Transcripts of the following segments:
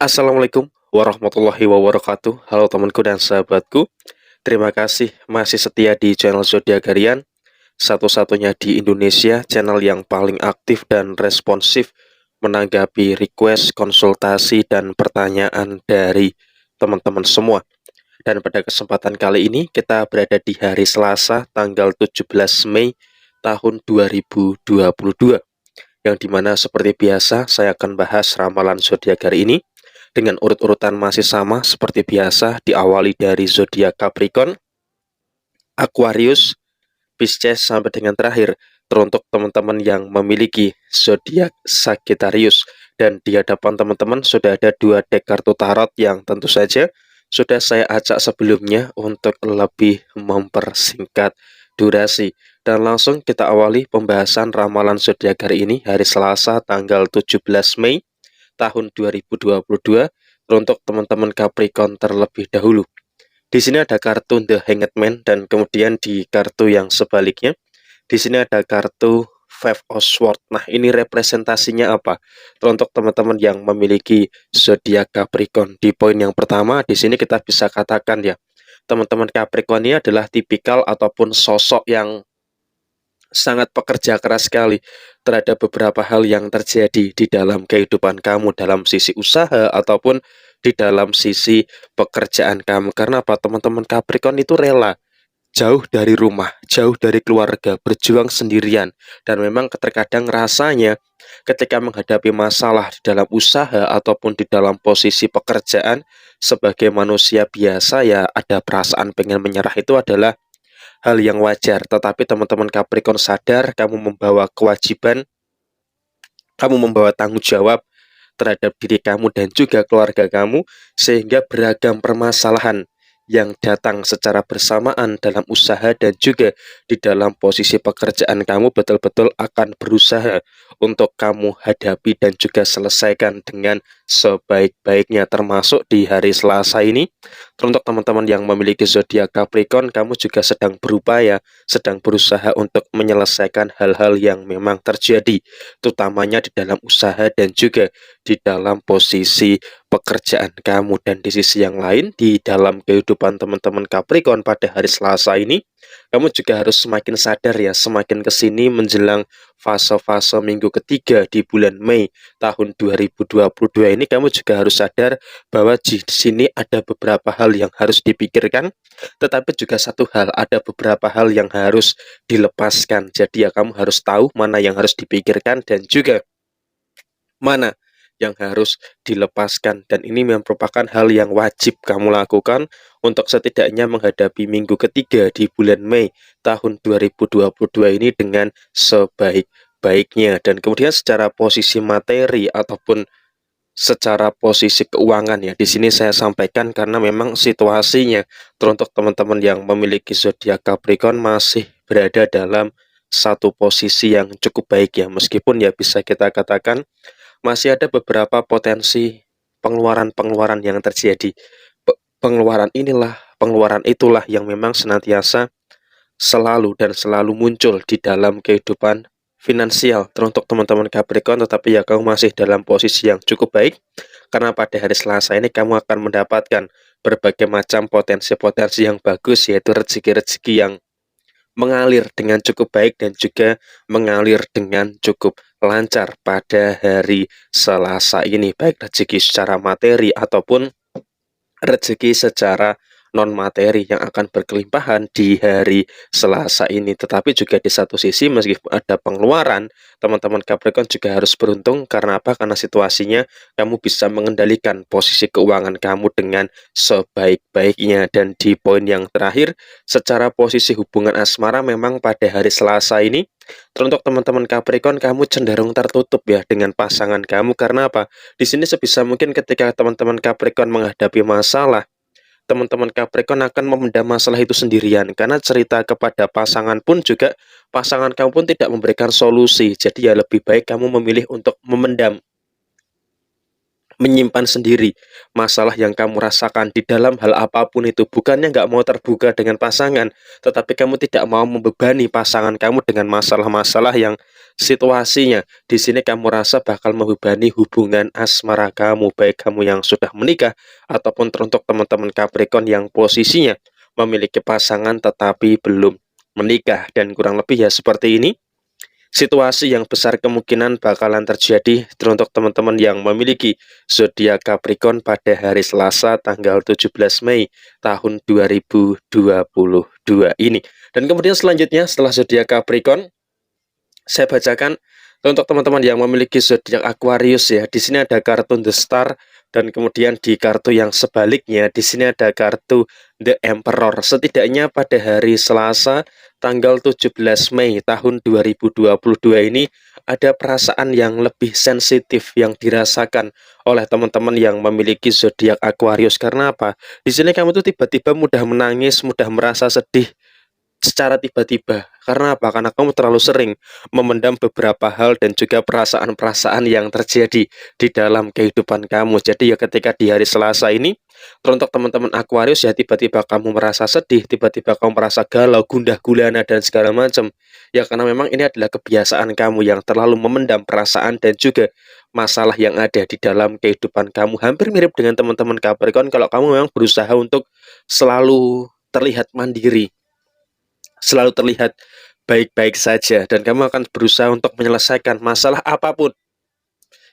Assalamualaikum warahmatullahi wabarakatuh. Halo temanku dan sahabatku. Terima kasih masih setia di channel Zodiak Harian, satu-satunya di Indonesia channel yang paling aktif dan responsif menanggapi request, konsultasi, dan pertanyaan dari teman-teman semua. Dan pada kesempatan kali ini kita berada di hari Selasa tanggal 17 Mei tahun 2022, yang dimana seperti biasa saya akan bahas ramalan zodiak hari ini dengan urut-urutan masih sama seperti biasa, diawali dari zodiak Capricorn, Aquarius, Pisces sampai dengan terakhir teruntuk teman-teman yang memiliki zodiak Sagittarius. Dan di hadapan teman-teman sudah ada dua deck kartu tarot yang tentu saja sudah saya acak sebelumnya untuk lebih mempersingkat durasi. Dan langsung kita awali pembahasan ramalan zodiak hari ini, hari Selasa tanggal 17 Mei tahun 2022 untuk teman-teman Capricorn terlebih dahulu. Di sini ada kartu The Hanged Man, dan kemudian di kartu yang sebaliknya di sini ada kartu Five of Swords. Nah, ini representasinya apa? Untuk teman-teman yang memiliki zodiak Capricorn, di poin yang pertama di sini kita bisa katakan ya, teman-teman Capricorn ini adalah tipikal ataupun sosok yang sangat pekerja keras sekali terhadap beberapa hal yang terjadi di dalam kehidupan kamu, dalam sisi usaha ataupun di dalam sisi pekerjaan kamu. Karena apa? Teman-teman Capricorn itu rela jauh dari rumah, jauh dari keluarga, berjuang sendirian. Dan memang terkadang rasanya ketika menghadapi masalah di dalam usaha ataupun di dalam posisi pekerjaan, sebagai manusia biasa ya ada perasaan pengen menyerah, itu adalah hal yang wajar. Tetapi teman-teman Capricorn sadar kamu membawa kewajiban, kamu membawa tanggung jawab terhadap diri kamu dan juga keluarga kamu, sehingga beragam permasalahan yang datang secara bersamaan dalam usaha dan juga di dalam posisi pekerjaan kamu betul-betul akan berusaha untuk kamu hadapi dan juga selesaikan dengan sebaik-baiknya. Termasuk di hari Selasa ini, untuk teman-teman yang memiliki zodiak Capricorn, kamu juga sedang berupaya, sedang berusaha untuk menyelesaikan hal-hal yang memang terjadi, terutamanya di dalam usaha dan juga di dalam posisi pekerjaan kamu. Dan di sisi yang lain, di dalam kehidupan teman-teman Capricorn pada hari Selasa ini, kamu juga harus semakin sadar ya, semakin kesini menjelang fase-fase minggu ketiga di bulan Mei tahun 2022 ini, kamu juga harus sadar bahwa di sini ada beberapa hal yang harus dipikirkan, tetapi juga satu hal, ada beberapa hal yang harus dilepaskan. Jadi ya kamu harus tahu mana yang harus dipikirkan dan juga mana yang harus dilepaskan. Dan ini merupakan hal yang wajib kamu lakukan untuk setidaknya menghadapi minggu ketiga di bulan Mei tahun 2022 ini dengan sebaik-baiknya. Dan kemudian secara posisi materi ataupun secara posisi keuangan ya, di sini saya sampaikan karena memang situasinya teruntuk teman-teman yang memiliki zodiak Capricorn masih berada dalam satu posisi yang cukup baik ya, meskipun ya bisa kita katakan masih ada beberapa potensi pengeluaran-pengeluaran yang terjadi. Pengeluaran inilah, pengeluaran itulah yang memang senantiasa selalu dan selalu muncul di dalam kehidupan finansial teruntuk teman-teman Capricorn. Tetapi ya kamu masih dalam posisi yang cukup baik, karena pada hari Selasa ini kamu akan mendapatkan berbagai macam potensi-potensi yang bagus, yaitu rezeki-rezeki yang mengalir dengan cukup baik dan juga mengalir dengan cukup lancar pada hari Selasa ini, baik rezeki secara materi ataupun rezeki secara non materi yang akan berkelimpahan di hari Selasa ini. Tetapi juga di satu sisi, meskipun ada pengeluaran, teman-teman Capricorn juga harus beruntung. Karena apa? Karena situasinya kamu bisa mengendalikan posisi keuangan kamu dengan sebaik-baiknya. Dan di poin yang terakhir, secara posisi hubungan asmara, memang pada hari Selasa ini untuk teman-teman Capricorn kamu cenderung tertutup ya dengan pasangan kamu. Karena apa? Di sini sebisa mungkin ketika teman-teman Capricorn menghadapi masalah, teman-teman Capricorn akan memendam masalah itu sendirian, karena cerita kepada pasangan pun juga pasangan kamu pun tidak memberikan solusi. Jadi ya lebih baik kamu memilih untuk memendam menyimpan sendiri masalah yang kamu rasakan di dalam hal apapun itu. Bukannya nggak mau terbuka dengan pasangan, tetapi kamu tidak mau membebani pasangan kamu dengan masalah-masalah yang situasinya di sini kamu rasa bakal membebani hubungan asmara kamu, baik kamu yang sudah menikah ataupun teruntuk teman-teman Capricorn yang posisinya memiliki pasangan tetapi belum menikah. Dan kurang lebih ya seperti ini situasi yang besar kemungkinan bakalan terjadi teruntuk teman-teman yang memiliki zodiak Capricorn pada hari Selasa tanggal 17 Mei tahun 2022 ini. Dan kemudian selanjutnya setelah zodiak Capricorn, saya bacakan untuk teman-teman yang memiliki zodiak Aquarius ya. Di sini ada kartu The Star dan kemudian di kartu yang sebaliknya di sini ada kartu The Emperor. Setidaknya pada hari Selasa tanggal 17 Mei tahun 2022 ini ada perasaan yang lebih sensitif yang dirasakan oleh teman-teman yang memiliki zodiak Aquarius. Karena apa? Di sini kamu tuh tiba-tiba mudah menangis, mudah merasa sedih secara tiba-tiba. Karena apa? Karena kamu terlalu sering memendam beberapa hal dan juga perasaan-perasaan yang terjadi di dalam kehidupan kamu. Jadi ya ketika di hari Selasa ini, teruntuk teman-teman Aquarius ya tiba-tiba kamu merasa sedih, tiba-tiba kamu merasa galau, gundah gulana dan segala macam. Ya karena memang ini adalah kebiasaan kamu yang terlalu memendam perasaan dan juga masalah yang ada di dalam kehidupan kamu. Hampir mirip dengan teman-teman Capricorn kalau kamu memang berusaha untuk selalu terlihat mandiri, selalu terlihat baik-baik saja, dan kamu akan berusaha untuk menyelesaikan masalah apapun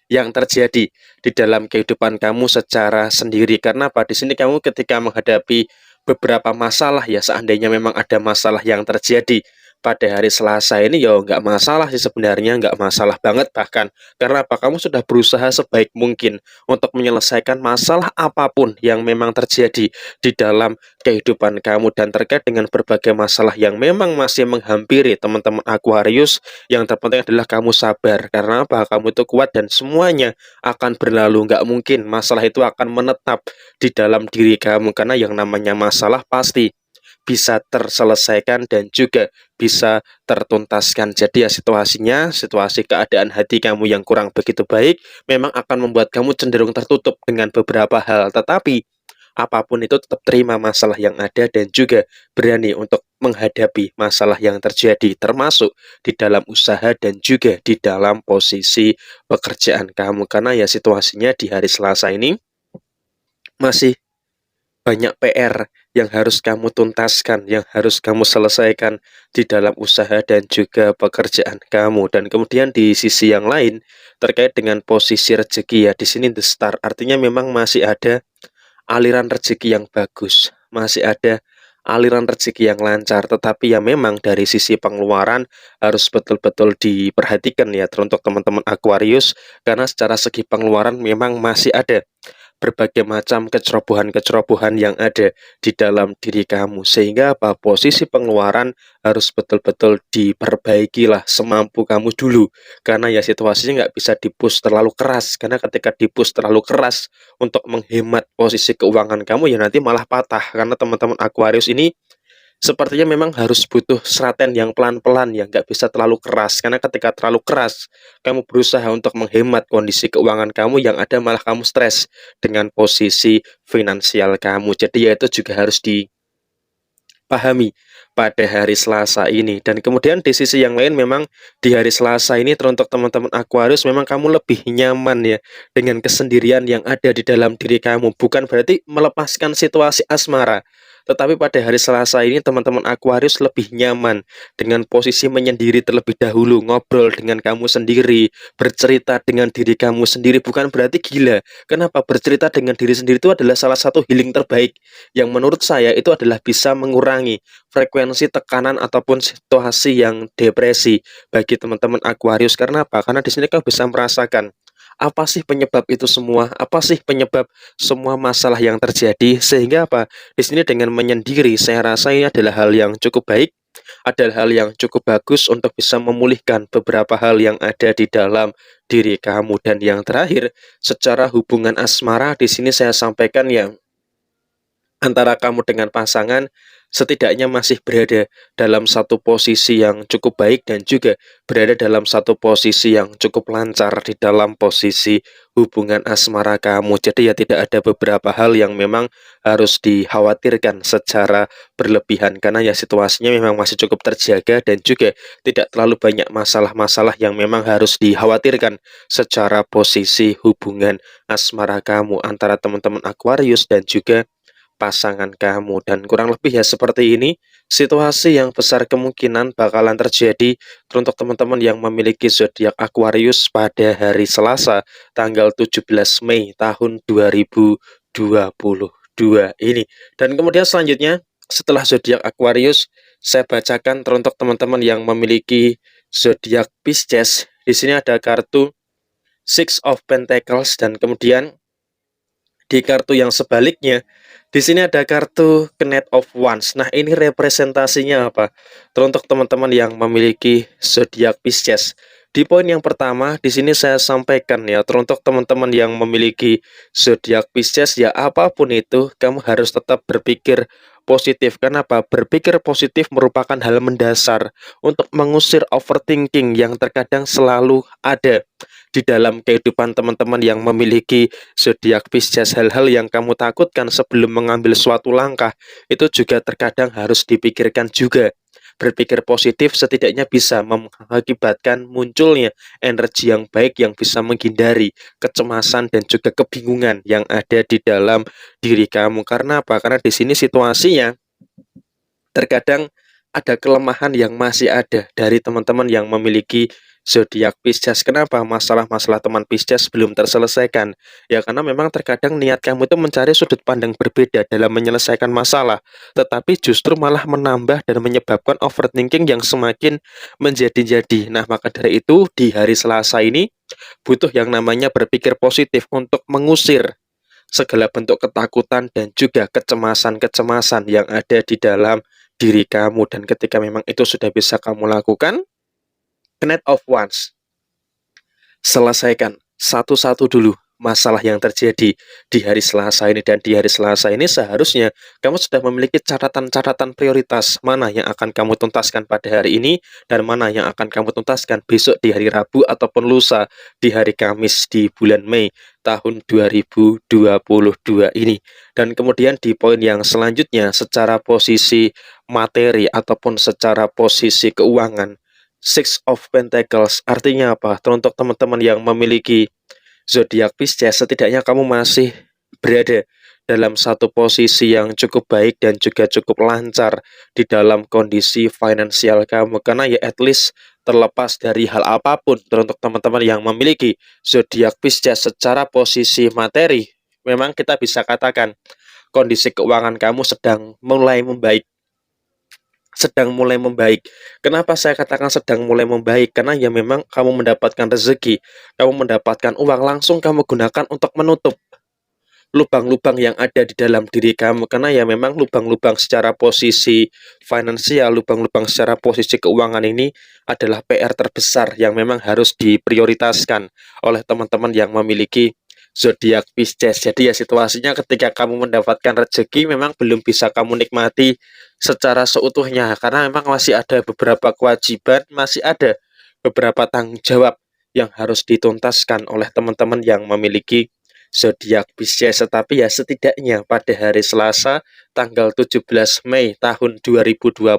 yang terjadi di dalam kehidupan kamu secara sendiri. Karena apa? Di sini kamu ketika menghadapi beberapa masalah ya, seandainya memang ada masalah yang terjadi pada hari Selasa ini ya nggak masalah sih sebenarnya, nggak masalah banget bahkan. Karena apa? Kamu sudah berusaha sebaik mungkin untuk menyelesaikan masalah apapun yang memang terjadi di dalam kehidupan kamu. Dan terkait dengan berbagai masalah yang memang masih menghampiri teman-teman Aquarius, yang terpenting adalah kamu sabar. Karena apa? Kamu itu kuat dan semuanya akan berlalu. Nggak mungkin masalah itu akan menetap di dalam diri kamu, karena yang namanya masalah pasti bisa terselesaikan dan juga bisa tertuntaskan. Jadi ya situasinya, situasi keadaan hati kamu yang kurang begitu baik memang akan membuat kamu cenderung tertutup dengan beberapa hal. Tetapi apapun itu tetap terima masalah yang ada dan juga berani untuk menghadapi masalah yang terjadi, termasuk di dalam usaha dan juga di dalam posisi pekerjaan kamu. Karena ya situasinya di hari Selasa ini masih banyak PR yang harus kamu tuntaskan, yang harus kamu selesaikan di dalam usaha dan juga pekerjaan kamu. Dan kemudian di sisi yang lain terkait dengan posisi rezeki ya, di sini The Star artinya memang masih ada aliran rezeki yang bagus, masih ada aliran rezeki yang lancar. Tetapi ya memang dari sisi pengeluaran harus betul-betul diperhatikan ya teruntuk teman-teman Aquarius, karena secara segi pengeluaran memang masih ada berbagai macam kecerobohan-kecerobohan yang ada di dalam diri kamu, sehingga apa, posisi pengeluaran harus betul-betul diperbaiki lah semampu kamu dulu. Karena ya situasinya nggak bisa dipush terlalu keras, karena ketika dipush terlalu keras untuk menghemat posisi keuangan kamu ya nanti malah patah. Karena teman-teman Aquarius ini sepertinya memang harus butuh seraten yang pelan-pelan ya, nggak bisa terlalu keras. Karena ketika terlalu keras, kamu berusaha untuk menghemat kondisi keuangan kamu, yang ada malah kamu stres dengan posisi finansial kamu. Jadi ya itu juga harus dipahami pada hari Selasa ini. Dan kemudian di sisi yang lain memang di hari Selasa ini teruntuk teman-teman Aquarius memang kamu lebih nyaman ya dengan kesendirian yang ada di dalam diri kamu. Bukan berarti melepaskan situasi asmara, tetapi pada hari Selasa ini teman-teman Aquarius lebih nyaman dengan posisi menyendiri terlebih dahulu, ngobrol dengan kamu sendiri, bercerita dengan diri kamu sendiri. Bukan berarti gila. Kenapa? Bercerita dengan diri sendiri itu adalah salah satu healing terbaik yang menurut saya itu adalah bisa mengurangi frekuensi tekanan ataupun situasi yang depresi bagi teman-teman Aquarius. Karena apa? Karena di sini kamu bisa merasakan apa sih penyebab itu semua? Apa sih penyebab semua masalah yang terjadi? Sehingga apa? Di sini dengan menyendiri, saya rasa ini adalah hal yang cukup baik, adalah hal yang cukup bagus untuk bisa memulihkan beberapa hal yang ada di dalam diri kamu. Dan yang terakhir, secara hubungan asmara di sini saya sampaikan yang antara kamu dengan pasangan setidaknya masih berada dalam satu posisi yang cukup baik dan juga berada dalam satu posisi yang cukup lancar di dalam posisi hubungan asmara kamu. Jadi ya tidak ada beberapa hal yang memang harus dikhawatirkan secara berlebihan karena ya situasinya memang masih cukup terjaga dan juga tidak terlalu banyak masalah-masalah yang memang harus dikhawatirkan secara posisi hubungan asmara kamu antara teman-teman Aquarius dan juga pasangan kamu. Dan kurang lebih ya seperti ini situasi yang besar kemungkinan bakalan terjadi untuk teman-teman yang memiliki zodiak Aquarius pada hari Selasa tanggal 17 Mei tahun 2022 ini. Dan kemudian selanjutnya setelah zodiak Aquarius saya bacakan untuk teman-teman yang memiliki zodiak Pisces. Di sini ada kartu Six of Pentacles dan kemudian di kartu yang sebaliknya, di sini ada kartu Knight of Wands. Nah, ini representasinya apa? Teruntuk teman-teman yang memiliki zodiak Pisces. Di poin yang pertama, di sini saya sampaikan ya, teruntuk teman-teman yang memiliki zodiak Pisces, ya apapun itu, kamu harus tetap berpikir positif. Kenapa? Berpikir positif merupakan hal mendasar untuk mengusir overthinking yang terkadang selalu ada di dalam kehidupan teman-teman yang memiliki zodiak Pisces. Hal-hal yang kamu takutkan sebelum mengambil suatu langkah itu juga terkadang harus dipikirkan juga. Berpikir positif setidaknya bisa mengakibatkan munculnya energi yang baik yang bisa menghindari kecemasan dan juga kebingungan yang ada di dalam diri kamu. Karena apa? Karena di sini situasinya terkadang ada kelemahan yang masih ada dari teman-teman yang memiliki zodiak Pisces. Kenapa masalah-masalah teman Pisces belum terselesaikan? Ya karena memang terkadang niat kamu itu mencari sudut pandang berbeda dalam menyelesaikan masalah, tetapi justru malah menambah dan menyebabkan overthinking yang semakin menjadi-jadi. Nah, maka dari itu di hari Selasa ini butuh yang namanya berpikir positif untuk mengusir segala bentuk ketakutan dan juga kecemasan-kecemasan yang ada di dalam diri kamu. Dan ketika memang itu sudah bisa kamu lakukan, Knight of Wands, selesaikan satu-satu dulu masalah yang terjadi di hari Selasa ini. Dan di hari Selasa ini seharusnya kamu sudah memiliki catatan-catatan prioritas mana yang akan kamu tuntaskan pada hari ini dan mana yang akan kamu tuntaskan besok di hari Rabu ataupun lusa di hari Kamis di bulan Mei tahun 2022 ini. Dan kemudian di poin yang selanjutnya secara posisi materi ataupun secara posisi keuangan, Six of Pentacles artinya apa? Untuk teman-teman yang memiliki zodiak Pisces, setidaknya kamu masih berada dalam satu posisi yang cukup baik dan juga cukup lancar di dalam kondisi finansial kamu. Karena ya at least terlepas dari hal apapun, untuk teman-teman yang memiliki zodiak Pisces secara posisi materi, memang kita bisa katakan kondisi keuangan kamu sedang mulai membaik. Kenapa saya katakan sedang mulai membaik? Karena ya memang kamu mendapatkan rezeki, kamu mendapatkan uang, langsung kamu gunakan untuk menutup lubang-lubang yang ada di dalam diri kamu. Karena ya memang lubang-lubang secara posisi finansial, lubang-lubang secara posisi keuangan ini adalah PR terbesar yang memang harus diprioritaskan oleh teman-teman yang memiliki zodiak Pisces. Jadi ya situasinya ketika kamu mendapatkan rezeki memang belum bisa kamu nikmati secara seutuhnya karena memang masih ada beberapa kewajiban, masih ada beberapa tanggung jawab yang harus dituntaskan oleh teman-teman yang memiliki zodiak Pisces. Tetapi ya setidaknya pada hari Selasa tanggal 17 Mei tahun 2022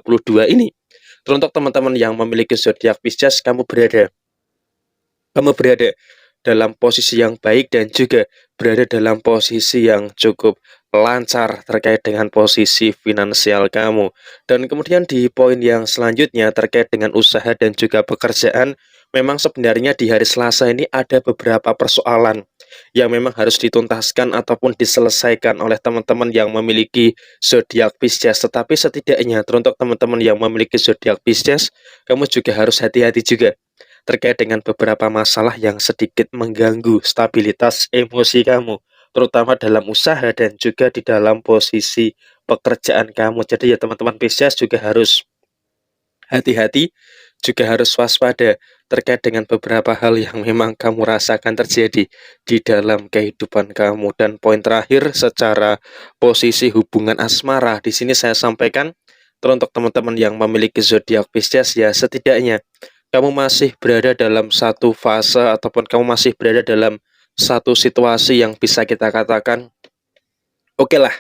ini, untuk teman-teman yang memiliki zodiak Pisces, kamu berada dalam posisi yang baik dan juga berada dalam posisi yang cukup lancar terkait dengan posisi finansial kamu. Dan kemudian di poin yang selanjutnya terkait dengan usaha dan juga pekerjaan, memang sebenarnya di hari Selasa ini ada beberapa persoalan yang memang harus dituntaskan ataupun diselesaikan oleh teman-teman yang memiliki zodiak Pisces. Tetapi setidaknya untuk teman-teman yang memiliki zodiak Pisces, kamu juga harus hati-hati juga terkait dengan beberapa masalah yang sedikit mengganggu stabilitas emosi kamu, terutama dalam usaha dan juga di dalam posisi pekerjaan kamu. Jadi ya teman-teman Pisces juga harus Hati-hati, juga harus waspada terkait dengan beberapa hal yang memang kamu rasakan terjadi di dalam kehidupan kamu. Dan poin terakhir, secara posisi hubungan asmara, di sini saya sampaikan teruntuk teman-teman yang memiliki zodiak Pisces, ya setidaknya kamu masih berada dalam satu fase ataupun kamu masih berada dalam satu situasi yang bisa kita katakan oke lah,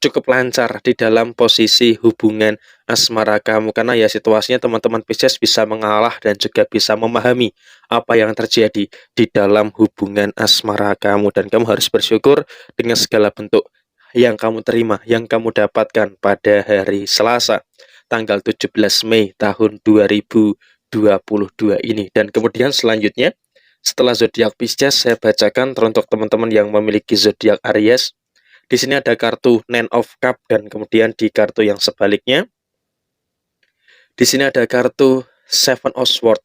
cukup lancar di dalam posisi hubungan asmara kamu, karena ya situasinya teman-teman Pisces bisa mengalah dan juga bisa memahami apa yang terjadi di dalam hubungan asmara kamu, dan kamu harus bersyukur dengan segala bentuk yang kamu terima, yang kamu dapatkan pada hari Selasa tanggal 17 Mei tahun 2022 ini. Dan kemudian selanjutnya, setelah zodiak Pisces, saya bacakan teruntuk teman-teman yang memiliki zodiak Aries. Di sini ada kartu Nine of Cup, dan kemudian di kartu yang sebaliknya, di sini ada kartu Seven of Swords.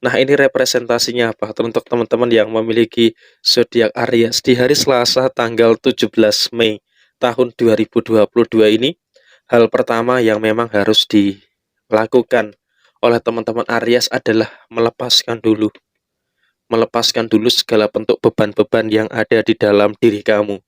Nah, ini representasinya apa? Untuk teman-teman yang memiliki zodiak Aries di hari Selasa tanggal 17 Mei tahun 2022 ini, hal pertama yang memang harus dilakukan oleh teman-teman Aries adalah melepaskan dulu segala bentuk beban-beban yang ada di dalam diri kamu.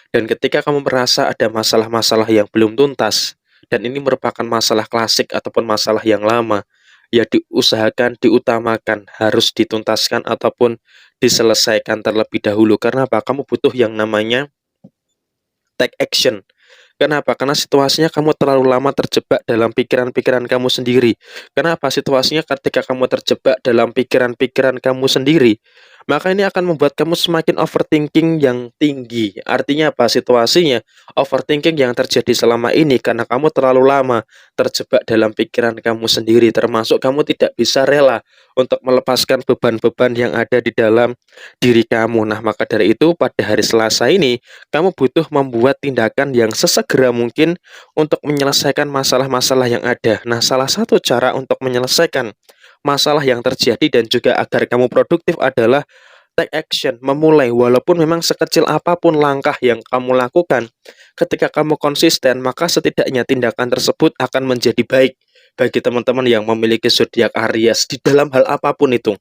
Dan ketika kamu merasa ada masalah-masalah yang belum tuntas, dan ini merupakan masalah klasik ataupun masalah yang lama, ya diusahakan, diutamakan, harus dituntaskan ataupun diselesaikan terlebih dahulu. Karena apa? Kamu butuh yang namanya take action. Kenapa? Karena situasinya kamu terlalu lama terjebak dalam pikiran-pikiran kamu sendiri. Kenapa? Situasinya ketika kamu terjebak dalam pikiran-pikiran kamu sendiri, maka ini akan membuat kamu semakin overthinking yang tinggi. Artinya apa? Situasinya overthinking yang terjadi selama ini karena kamu terlalu lama terjebak dalam pikiran kamu sendiri, termasuk kamu tidak bisa rela untuk melepaskan beban-beban yang ada di dalam diri kamu. Nah, maka dari itu pada hari Selasa ini kamu butuh membuat tindakan yang sesegera mungkin untuk menyelesaikan masalah-masalah yang ada. Nah, salah satu cara untuk menyelesaikan masalah yang terjadi dan juga agar kamu produktif adalah take action, memulai, walaupun memang sekecil apapun langkah yang kamu lakukan. Ketika kamu konsisten, maka setidaknya tindakan tersebut akan menjadi baik bagi teman-teman yang memiliki zodiak Aries di dalam hal apapun itu.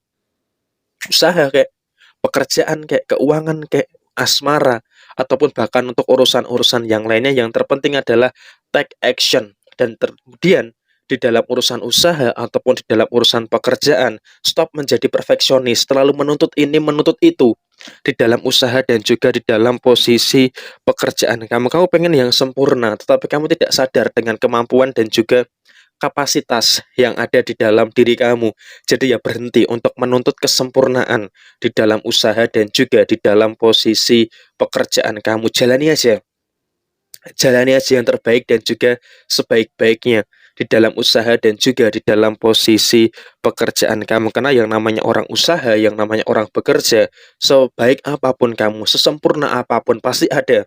Usaha kayak pekerjaan, kayak keuangan, kayak asmara, ataupun bahkan untuk urusan-urusan yang lainnya, yang terpenting adalah take action. Dan kemudian di dalam urusan usaha ataupun di dalam urusan pekerjaan, stop menjadi perfeksionis, terlalu menuntut ini, menuntut itu di dalam usaha dan juga di dalam posisi pekerjaan kamu. Kamu pengen yang sempurna, tetapi kamu tidak sadar dengan kemampuan dan juga kapasitas yang ada di dalam diri kamu. Jadi ya berhenti untuk menuntut kesempurnaan di dalam usaha dan juga di dalam posisi pekerjaan kamu. Jalani aja yang terbaik dan juga sebaik-baiknya di dalam usaha dan juga di dalam posisi pekerjaan kamu. Karena yang namanya orang usaha, yang namanya orang bekerja, sebaik apapun kamu, sesempurna apapun, pasti ada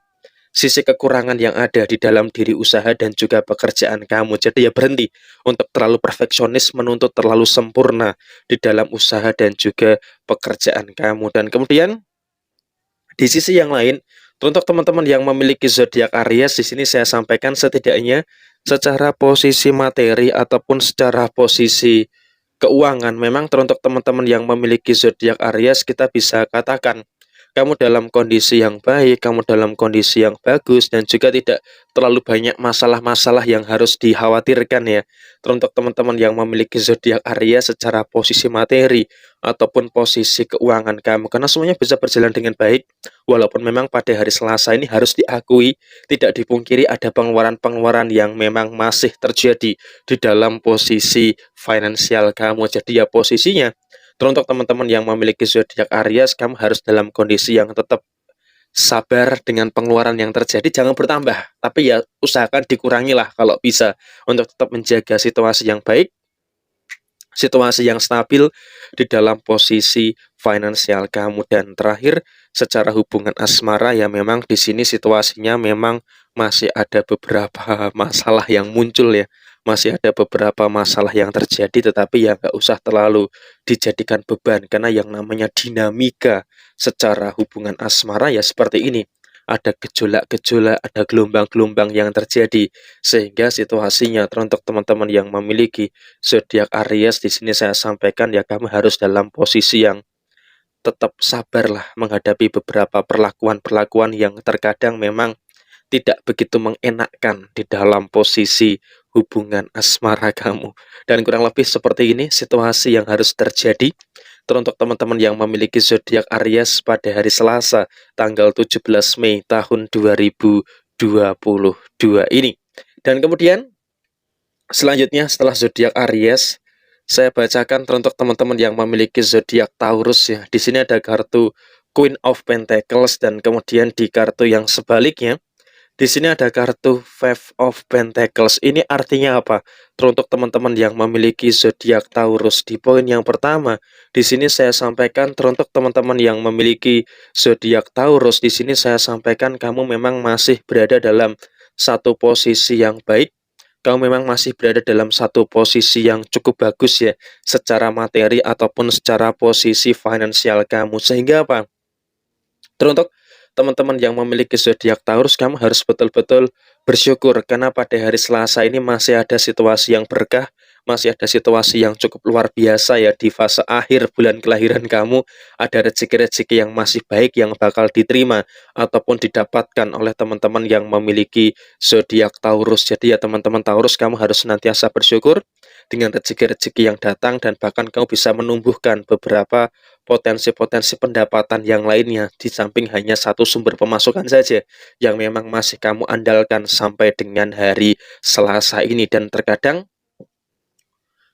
sisi kekurangan yang ada di dalam diri usaha dan juga pekerjaan kamu. Jadi ya berhenti untuk terlalu perfeksionis, menuntut terlalu sempurna di dalam usaha dan juga pekerjaan kamu. Dan kemudian di sisi yang lain, untuk teman-teman yang memiliki zodiak Aries, di sini saya sampaikan setidaknya secara posisi materi ataupun secara posisi keuangan, memang teruntuk teman-teman yang memiliki zodiak Aries, kita bisa katakan kamu dalam kondisi yang baik, kamu dalam kondisi yang bagus, dan juga tidak terlalu banyak masalah-masalah yang harus dikhawatirkan ya. Teruntuk teman-teman yang memiliki zodiak Aries secara posisi materi ataupun posisi keuangan kamu, karena semuanya bisa berjalan dengan baik, walaupun memang pada hari Selasa ini harus diakui, tidak dipungkiri ada pengeluaran-pengeluaran yang memang masih terjadi di dalam posisi finansial kamu. Jadi ya posisinya, teruntuk teman-teman yang memiliki zodiak Aries, kamu harus dalam kondisi yang tetap sabar dengan pengeluaran yang terjadi, jangan bertambah, tapi ya usahakan dikurangilah kalau bisa untuk tetap menjaga situasi yang baik, situasi yang stabil di dalam posisi finansial kamu. Dan terakhir, secara hubungan asmara, ya memang di sini situasinya memang masih ada beberapa masalah yang muncul ya. Masih ada beberapa masalah yang terjadi, tetapi ya nggak usah terlalu dijadikan beban, karena yang namanya dinamika secara hubungan asmara ya seperti ini. ada gejolak-gejolak, ada gelombang-gelombang yang terjadi. Sehingga situasinya teruntuk teman-teman yang memiliki zodiak Aries, di sini saya sampaikan ya, kamu harus dalam posisi yang tetap sabarlah menghadapi beberapa perlakuan-perlakuan yang terkadang memang tidak begitu mengenakkan di dalam posisi hubungan asmara kamu. Dan kurang lebih seperti ini situasi yang harus terjadi teruntuk teman-teman yang memiliki zodiak Aries pada hari Selasa tanggal 17 Mei tahun 2022 ini. Dan kemudian selanjutnya setelah zodiak Aries, saya bacakan teruntuk teman-teman yang memiliki zodiak Taurus ya. Di sini ada kartu Queen of Pentacles dan kemudian di kartu yang sebaliknya di sini ada kartu Five of Pentacles. Ini artinya apa? Teruntuk teman-teman yang memiliki zodiak Taurus. Di poin yang pertama, di sini saya sampaikan teruntuk teman-teman yang memiliki zodiak Taurus. Di sini saya sampaikan kamu memang masih berada dalam satu posisi yang baik. Kamu memang masih berada dalam satu posisi yang cukup bagus ya, secara materi ataupun secara posisi finansial kamu. Sehingga apa? Teruntuk teman-teman yang memiliki zodiak Taurus, kamu harus betul-betul bersyukur karena pada hari Selasa ini masih ada situasi yang berkah, masih ada situasi yang cukup luar biasa ya. Di fase akhir bulan kelahiran kamu ada rezeki-rezeki yang masih baik yang bakal diterima ataupun didapatkan oleh teman-teman yang memiliki zodiak Taurus. Jadi ya teman-teman Taurus, kamu harus senantiasa bersyukur dengan rezeki-rezeki yang datang dan bahkan kamu bisa menumbuhkan beberapa potensi-potensi pendapatan yang lainnya di samping hanya satu sumber pemasukan saja yang memang masih kamu andalkan sampai dengan hari Selasa ini. Dan terkadang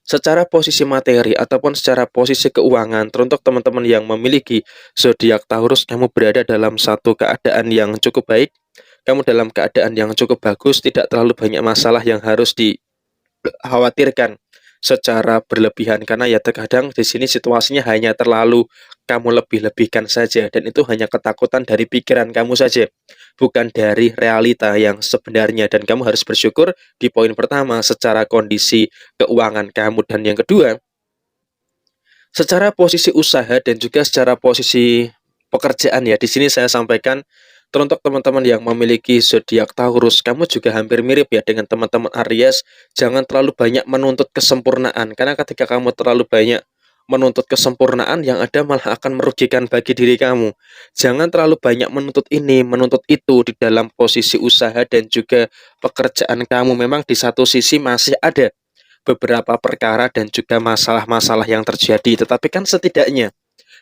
secara posisi materi ataupun secara posisi keuangan teruntuk teman-teman yang memiliki zodiak Taurus, kamu berada dalam satu keadaan yang cukup baik, kamu dalam keadaan yang cukup bagus, tidak terlalu banyak masalah yang harus dikhawatirkan secara berlebihan karena ya terkadang di sini situasinya hanya terlalu kamu lebih-lebihkan saja dan itu hanya ketakutan dari pikiran kamu saja, bukan dari realita yang sebenarnya. Dan kamu harus bersyukur di poin pertama secara kondisi keuangan kamu, dan yang kedua secara posisi usaha dan juga secara posisi pekerjaan ya. Di sini saya sampaikan teruntuk teman-teman yang memiliki zodiak Taurus, kamu juga hampir mirip ya dengan teman-teman Aries. Jangan terlalu banyak menuntut kesempurnaan, karena ketika kamu terlalu banyak menuntut kesempurnaan, yang ada malah akan merugikan bagi diri kamu. Jangan terlalu banyak menuntut ini, menuntut itu di dalam posisi usaha dan juga pekerjaan kamu. Memang di satu sisi masih ada beberapa perkara dan juga masalah-masalah yang terjadi, tetapi kan setidaknya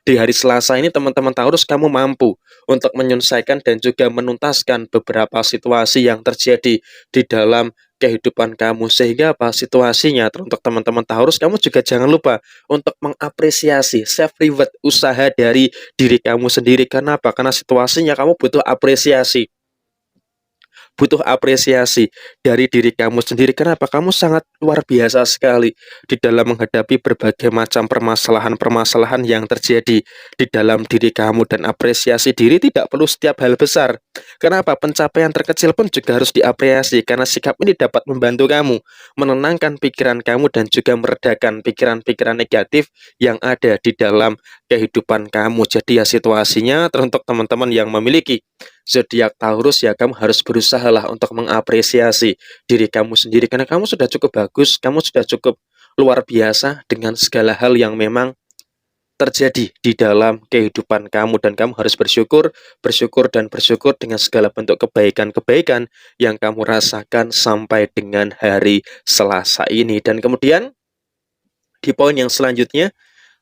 di hari Selasa ini teman-teman Taurus, kamu mampu untuk menyelesaikan dan juga menuntaskan beberapa situasi yang terjadi di dalam kehidupan kamu. Sehingga apa situasinya untuk teman-teman Taurus, kamu juga jangan lupa untuk mengapresiasi self reward usaha dari diri kamu sendiri. Karena apa? Karena situasinya kamu butuh apresiasi dari diri kamu sendiri. Kenapa? Kamu sangat luar biasa sekali di dalam menghadapi berbagai macam permasalahan-permasalahan yang terjadi di dalam diri kamu. Dan apresiasi diri tidak perlu setiap hal besar. Kenapa? Pencapaian terkecil pun juga harus diapresiasi, karena sikap ini dapat membantu kamu menenangkan pikiran kamu dan juga meredakan pikiran-pikiran negatif yang ada di dalam kehidupan kamu. Jadi ya situasinya teruntuk teman-teman yang memiliki zodiak Taurus ya, kamu harus berusahalah untuk mengapresiasi diri kamu sendiri karena kamu sudah cukup bagus, kamu sudah cukup luar biasa dengan segala hal yang memang terjadi di dalam kehidupan kamu. Dan kamu harus bersyukur, bersyukur dan bersyukur dengan segala bentuk kebaikan-kebaikan yang kamu rasakan sampai dengan hari Selasa ini. Dan kemudian di poin yang selanjutnya,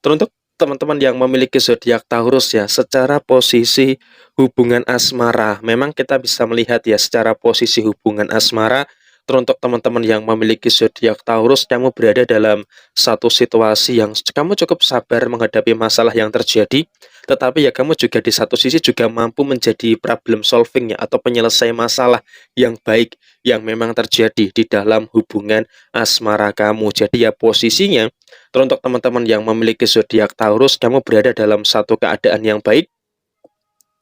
teruntuk teman-teman yang memiliki zodiak Taurus ya, secara posisi hubungan asmara, memang kita bisa melihat ya secara posisi hubungan asmara, teruntuk teman-teman yang memiliki zodiak Taurus, kamu berada dalam satu situasi yang kamu cukup sabar menghadapi masalah yang terjadi, tetapi ya kamu juga di satu sisi juga mampu menjadi problem solving ya, atau penyelesai masalah yang baik yang memang terjadi di dalam hubungan asmara kamu. Jadi ya posisinya teruntuk teman-teman yang memiliki zodiak Taurus, kamu berada dalam satu keadaan yang baik,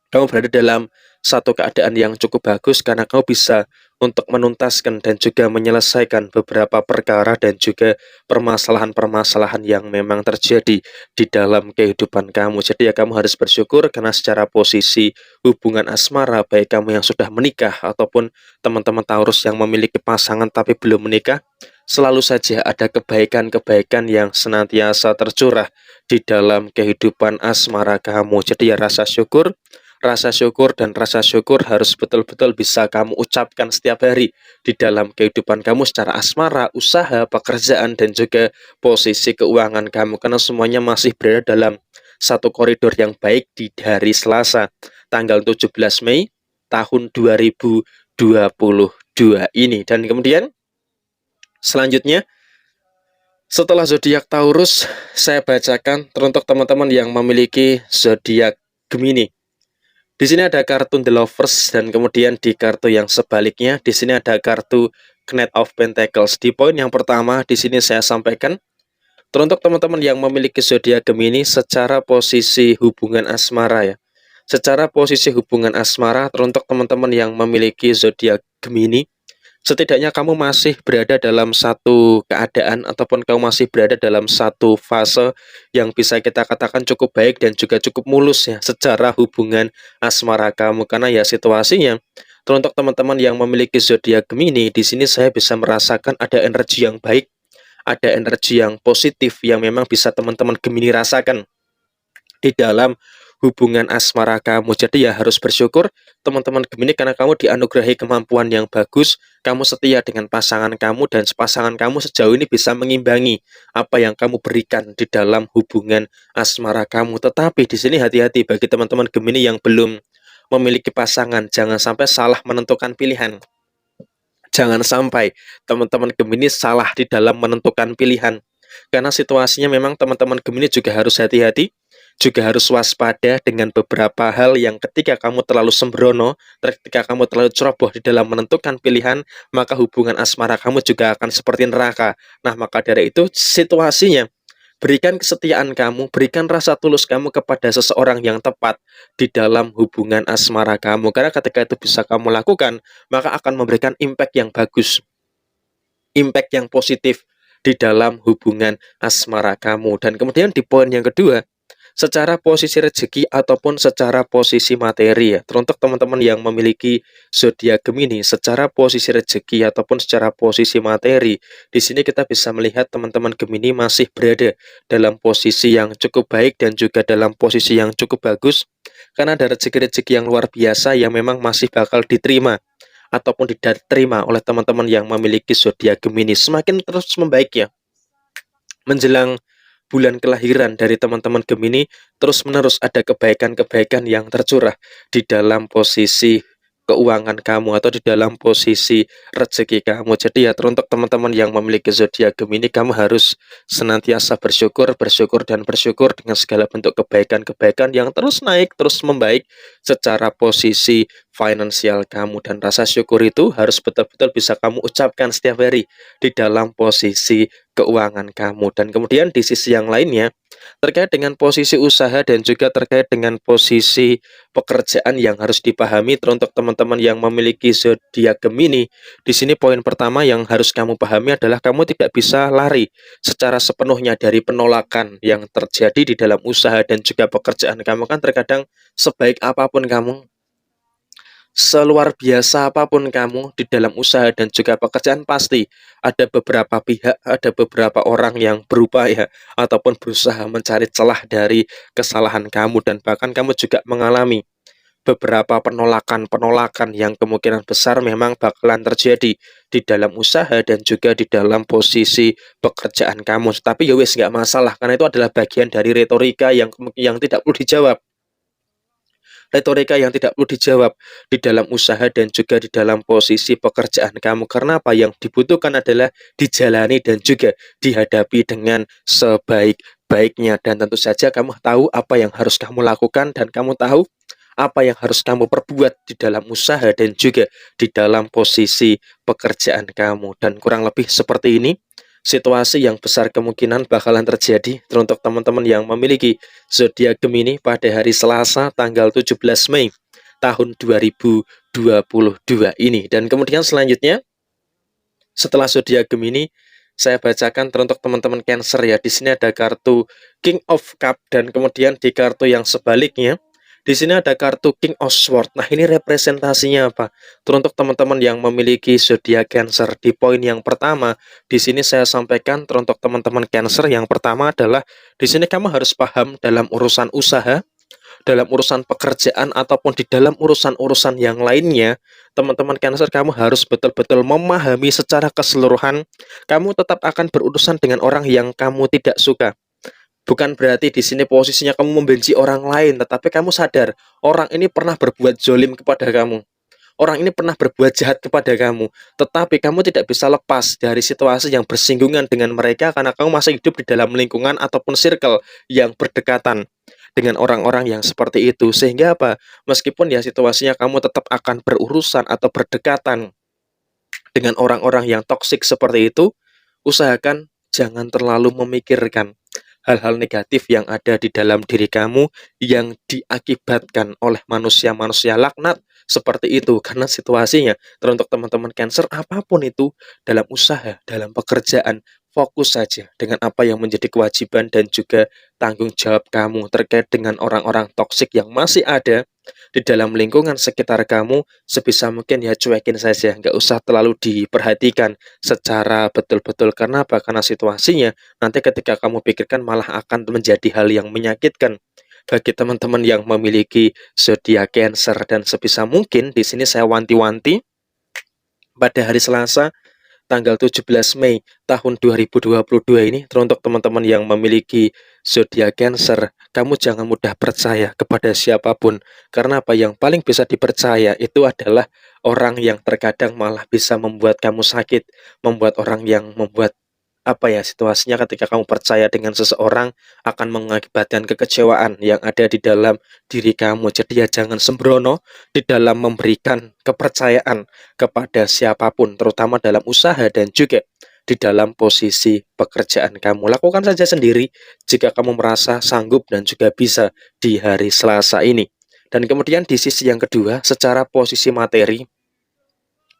kamu berada dalam satu keadaan yang cukup bagus karena kamu bisa untuk menuntaskan dan juga menyelesaikan beberapa perkara dan juga permasalahan-permasalahan yang memang terjadi di dalam kehidupan kamu. Jadi ya kamu harus bersyukur karena secara posisi hubungan asmara, baik kamu yang sudah menikah ataupun teman-teman Taurus yang memiliki pasangan tapi belum menikah, selalu saja ada kebaikan-kebaikan yang senantiasa tercurah di dalam kehidupan asmara kamu. Jadi ya rasa syukur dan rasa syukur harus betul-betul bisa kamu ucapkan setiap hari di dalam kehidupan kamu secara asmara, usaha, pekerjaan, dan juga posisi keuangan kamu. Karena semuanya masih berada dalam satu koridor yang baik di hari Selasa, tanggal 17 Mei tahun 2022 ini. Dan kemudian selanjutnya, setelah zodiak Taurus, saya bacakan teruntuk teman-teman yang memiliki zodiak Gemini. Di sini ada kartu The Lovers dan kemudian di kartu yang sebaliknya di sini ada kartu Knight of Pentacles. Di poin yang pertama di sini saya sampaikan teruntuk teman-teman yang memiliki zodiak Gemini secara posisi hubungan asmara ya. Secara posisi hubungan asmara teruntuk teman-teman yang memiliki zodiak Gemini, setidaknya kamu masih berada dalam satu keadaan ataupun kamu masih berada dalam satu fase yang bisa kita katakan cukup baik dan juga cukup mulus ya secara hubungan asmara kamu. Karena ya situasinya untuk teman-teman yang memiliki zodiak Gemini, di sini saya bisa merasakan ada energi yang baik, ada energi yang positif yang memang bisa teman-teman Gemini rasakan di dalam hubungan asmara kamu. Jadi ya harus bersyukur teman-teman Gemini karena kamu dianugerahi kemampuan yang bagus, kamu setia dengan pasangan kamu dan pasangan kamu sejauh ini bisa mengimbangi apa yang kamu berikan di dalam hubungan asmara kamu. Tetapi di sini hati-hati bagi teman-teman Gemini yang belum memiliki pasangan, jangan sampai salah menentukan pilihan. Jangan sampai teman-teman Gemini salah di dalam menentukan pilihan. Karena situasinya memang teman-teman Gemini juga harus hati-hati, juga harus waspada dengan beberapa hal yang ketika kamu terlalu sembrono, ketika kamu terlalu ceroboh di dalam menentukan pilihan, maka hubungan asmara kamu juga akan seperti neraka. Nah, maka dari itu situasinya, berikan kesetiaan kamu, berikan rasa tulus kamu kepada seseorang yang tepat di dalam hubungan asmara kamu. Karena ketika itu bisa kamu lakukan, maka akan memberikan impact yang bagus, impact yang positif di dalam hubungan asmara kamu. Dan kemudian di poin yang kedua, secara posisi rezeki ataupun secara posisi materi ya. Teruntuk teman-teman yang memiliki zodiak Gemini, secara posisi rezeki ataupun secara posisi materi, di sini kita bisa melihat teman-teman Gemini masih berada dalam posisi yang cukup baik dan juga dalam posisi yang cukup bagus karena ada rezeki-rezeki yang luar biasa yang memang masih bakal diterima ataupun diterima oleh teman-teman yang memiliki zodiak Gemini. Semakin terus membaik ya menjelang bulan kelahiran dari teman-teman Gemini, terus-menerus ada kebaikan-kebaikan yang tercurah di dalam posisi keuangan kamu atau di dalam posisi rezeki kamu. Jadi ya teruntuk teman-teman yang memiliki zodiak Gemini, kamu harus senantiasa bersyukur, bersyukur dan bersyukur dengan segala bentuk kebaikan-kebaikan yang terus naik, terus membaik secara posisi finansial kamu. Dan rasa syukur itu harus betul-betul bisa kamu ucapkan setiap hari di dalam posisi keuangan kamu. Dan kemudian di sisi yang lainnya, terkait dengan posisi usaha dan juga terkait dengan posisi pekerjaan yang harus dipahami teruntuk teman-teman yang memiliki zodiak Gemini. Di sini poin pertama yang harus kamu pahami adalah kamu tidak bisa lari secara sepenuhnya dari penolakan yang terjadi di dalam usaha dan juga pekerjaan kamu. Kan terkadang sebaik apapun kamu, seluar biasa apapun kamu di dalam usaha dan juga pekerjaan, pasti ada beberapa pihak, ada beberapa orang yang berupaya ataupun berusaha mencari celah dari kesalahan kamu, dan bahkan kamu juga mengalami beberapa penolakan-penolakan yang kemungkinan besar memang bakalan terjadi di dalam usaha dan juga di dalam posisi pekerjaan kamu. Tapi ya wes nggak masalah karena itu adalah bagian dari retorika yang tidak perlu dijawab. Retorika yang tidak perlu dijawab di dalam usaha dan juga di dalam posisi pekerjaan kamu. Karena apa yang dibutuhkan adalah dijalani dan juga dihadapi dengan sebaik-baiknya. Dan tentu saja kamu tahu apa yang harus kamu lakukan dan kamu tahu apa yang harus kamu perbuat di dalam usaha dan juga di dalam posisi pekerjaan kamu. Dan kurang lebih seperti ini situasi yang besar kemungkinan bakalan terjadi teruntuk teman-teman yang memiliki zodiak Gemini pada hari Selasa tanggal 17 Mei tahun 2022 ini. Dan kemudian selanjutnya, setelah zodiak Gemini, saya bacakan teruntuk teman-teman Cancer ya. Di sini ada kartu King of Cup dan kemudian di kartu yang sebaliknya di sini ada kartu King of Sword. Nah, ini representasinya apa? Teruntuk teman-teman yang memiliki zodiak Cancer. Di poin yang pertama, di sini saya sampaikan teruntuk teman-teman Cancer yang pertama adalah di sini kamu harus paham dalam urusan usaha, dalam urusan pekerjaan ataupun di dalam urusan-urusan yang lainnya, teman-teman Cancer kamu harus betul-betul memahami secara keseluruhan. Kamu tetap akan berurusan dengan orang yang kamu tidak suka. Bukan berarti di sini posisinya kamu membenci orang lain, tetapi kamu sadar orang ini pernah berbuat zolim kepada kamu. Orang ini pernah berbuat jahat kepada kamu, tetapi kamu tidak bisa lepas dari situasi yang bersinggungan dengan mereka karena kamu masih hidup di dalam lingkungan ataupun circle yang berdekatan dengan orang-orang yang seperti itu. Sehingga apa? Meskipun ya situasinya kamu tetap akan berurusan atau berdekatan dengan orang-orang yang toksik seperti itu, usahakan jangan terlalu memikirkan hal-hal negatif yang ada di dalam diri kamu yang diakibatkan oleh manusia-manusia laknat seperti itu. Karena situasinya teruntuk teman-teman Cancer apapun itu, dalam usaha, dalam pekerjaan, fokus saja dengan apa yang menjadi kewajiban dan juga tanggung jawab kamu terkait dengan orang-orang toksik yang masih ada di dalam lingkungan sekitar kamu. Sebisa mungkin ya cuekin saja, nggak usah terlalu diperhatikan secara betul-betul. Karena apa? Karena situasinya nanti ketika kamu pikirkan malah akan menjadi hal yang menyakitkan bagi teman-teman yang memiliki zodiak Cancer. Dan sebisa mungkin di sini saya wanti-wanti pada hari Selasa tanggal 17 Mei tahun 2022 ini, teruntuk teman-teman yang memiliki zodiak Cancer, kamu jangan mudah percaya kepada siapapun. Karena apa? Yang paling bisa dipercaya itu adalah orang yang terkadang malah bisa membuat kamu sakit, membuat orang yang membuat apa ya situasinya ketika kamu percaya dengan seseorang akan mengakibatkan kekecewaan yang ada di dalam diri kamu. Jadi ya jangan sembrono di dalam memberikan kepercayaan kepada siapapun, terutama dalam usaha dan juga di dalam posisi pekerjaan kamu. Lakukan saja sendiri jika kamu merasa sanggup dan juga bisa di hari Selasa ini. Dan kemudian di sisi yang kedua, secara posisi materi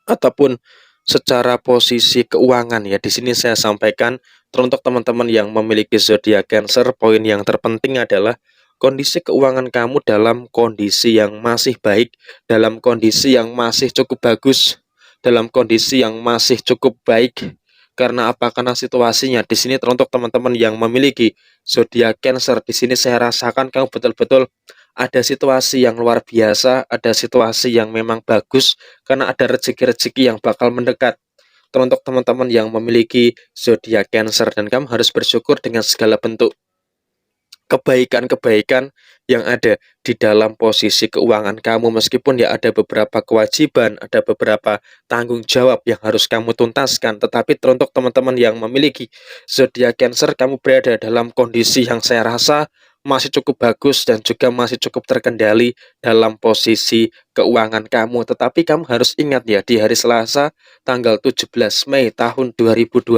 ataupun secara posisi keuangan ya, di sini saya sampaikan teruntuk teman-teman yang memiliki zodiak Cancer, poin yang terpenting adalah kondisi keuangan kamu dalam kondisi yang masih baik, dalam kondisi yang masih cukup bagus, dalam kondisi yang masih cukup baik. Karena apa? Karena situasinya di sini teruntuk teman-teman yang memiliki zodiak Cancer, di sini saya rasakan kamu betul-betul ada situasi yang luar biasa, ada situasi yang memang bagus karena ada rezeki-rezeki yang bakal mendekat. Teruntuk teman-teman yang memiliki zodiak Cancer, dan kamu harus bersyukur dengan segala bentuk kebaikan-kebaikan yang ada di dalam posisi keuangan kamu. Meskipun ya ada beberapa kewajiban, ada beberapa tanggung jawab yang harus kamu tuntaskan, tetapi teruntuk teman-teman yang memiliki zodiak Cancer, kamu berada dalam kondisi yang saya rasa masih cukup bagus dan juga masih cukup terkendali dalam posisi keuangan kamu. Tetapi kamu harus ingat ya, di hari Selasa tanggal 17 Mei tahun 2022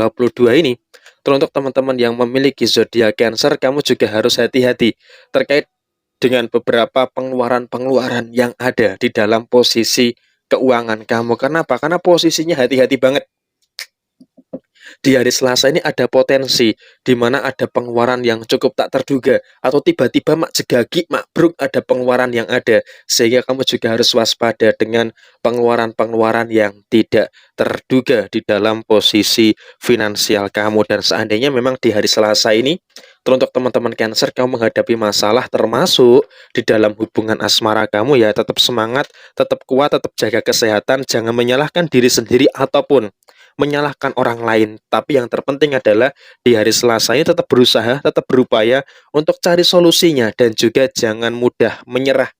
ini, teruntuk teman-teman yang memiliki zodiak Cancer, kamu juga harus hati-hati terkait dengan beberapa pengeluaran-pengeluaran yang ada di dalam posisi keuangan kamu. Kenapa? Karena posisinya hati-hati banget. Di hari Selasa ini ada potensi di mana ada pengeluaran yang cukup tak terduga atau tiba-tiba mak jegagi, mak bruk ada pengeluaran yang ada, sehingga kamu juga harus waspada dengan pengeluaran-pengeluaran yang tidak terduga di dalam posisi finansial kamu. Dan seandainya memang di hari Selasa ini teruntuk teman-teman Cancer kamu menghadapi masalah termasuk di dalam hubungan asmara kamu, ya tetap semangat, tetap kuat, tetap jaga kesehatan, jangan menyalahkan diri sendiri ataupun menyalahkan orang lain. Tapi yang terpenting adalah di hari Selasa ini tetap berusaha, tetap berupaya untuk cari solusinya dan juga jangan mudah menyerah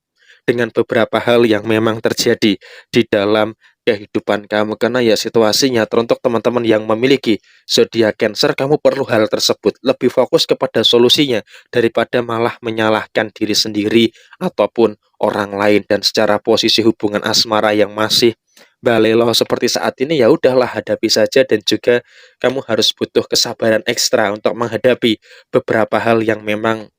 dengan beberapa hal yang memang terjadi di dalam kehidupan kamu. Karena ya situasinya teruntuk teman-teman yang memiliki zodiak Cancer, kamu perlu hal tersebut, lebih fokus kepada solusinya daripada malah menyalahkan diri sendiri ataupun orang lain. Dan secara posisi hubungan asmara yang masih balelo seperti saat ini, ya udahlah hadapi saja, dan juga kamu harus butuh kesabaran ekstra untuk menghadapi beberapa hal yang memang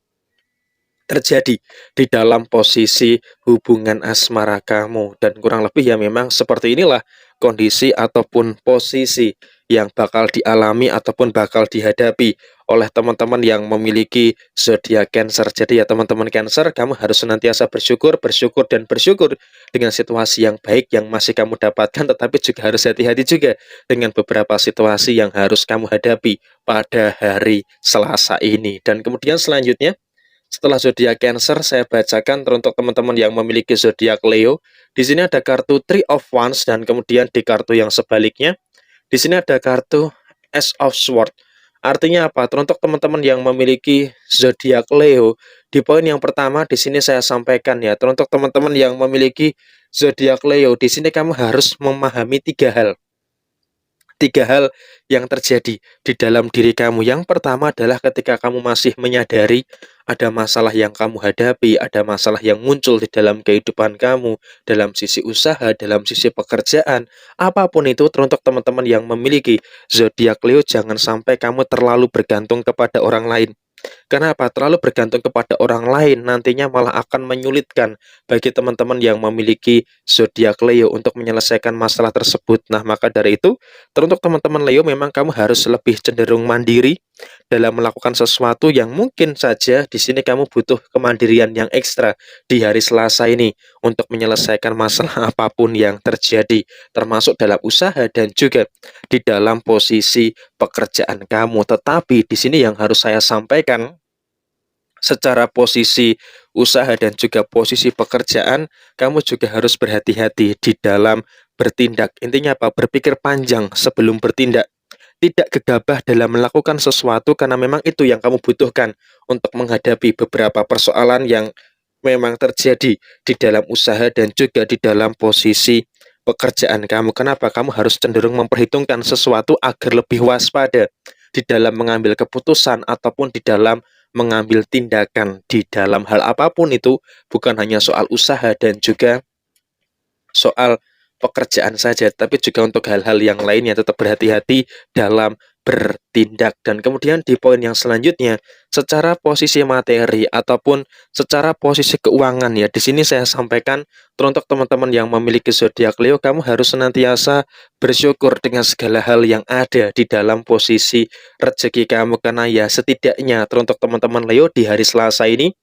terjadi di dalam posisi hubungan asmara kamu. Dan kurang lebih ya memang seperti inilah kondisi ataupun posisi yang bakal dialami ataupun bakal dihadapi oleh teman-teman yang memiliki zodiak Cancer. Jadi ya teman-teman Cancer, kamu harus senantiasa bersyukur, bersyukur, dan bersyukur dengan situasi yang baik yang masih kamu dapatkan, tetapi juga harus hati-hati juga dengan beberapa situasi yang harus kamu hadapi pada hari Selasa ini. Dan kemudian selanjutnya, setelah zodiak Cancer, saya bacakan untuk teman-teman yang memiliki zodiak Leo. Di sini ada kartu Three of Wands, dan kemudian di kartu yang sebaliknya, di sini ada kartu Ace of Swords. Artinya apa? Untuk teman-teman yang memiliki zodiak Leo, di poin yang pertama di sini saya sampaikan ya, untuk teman-teman yang memiliki zodiak Leo, di sini kamu harus memahami tiga hal yang terjadi di dalam diri kamu. Yang pertama adalah ketika kamu masih menyadari ada masalah yang kamu hadapi, ada masalah yang muncul di dalam kehidupan kamu, dalam sisi usaha, dalam sisi pekerjaan, apapun itu. Teruntuk teman-teman yang memiliki zodiak Leo, jangan sampai kamu terlalu bergantung kepada orang lain. Kenapa? Terlalu bergantung kepada orang lain nantinya malah akan menyulitkan bagi teman-teman yang memiliki zodiak Leo untuk menyelesaikan masalah tersebut. Nah, maka dari itu, teruntuk teman-teman Leo, memang kamu harus lebih cenderung mandiri dalam melakukan sesuatu yang mungkin saja di sini kamu butuh kemandirian yang ekstra di hari Selasa ini untuk menyelesaikan masalah apapun yang terjadi, termasuk dalam usaha dan juga di dalam posisi pekerjaan kamu. Tetapi di sini yang harus saya sampaikan, secara posisi usaha dan juga posisi pekerjaan, kamu juga harus berhati-hati di dalam bertindak. Intinya apa? Berpikir panjang sebelum bertindak. Tidak gegabah dalam melakukan sesuatu karena memang itu yang kamu butuhkan untuk menghadapi beberapa persoalan yang memang terjadi di dalam usaha dan juga di dalam posisi pekerjaan kamu. Kenapa? Kamu harus cenderung memperhitungkan sesuatu agar lebih waspada di dalam mengambil keputusan ataupun di dalam mengambil tindakan di dalam hal apapun itu, bukan hanya soal usaha dan juga soal pekerjaan saja, tapi juga untuk hal-hal yang lainnya tetap berhati-hati dalam bertindak. Dan kemudian di poin yang selanjutnya, secara posisi materi ataupun secara posisi keuangan ya, di sini saya sampaikan untuk teman-teman yang memiliki zodiak Leo, kamu harus senantiasa bersyukur dengan segala hal yang ada di dalam posisi rezeki kamu, karena ya setidaknya untuk teman-teman Leo di hari Selasa ini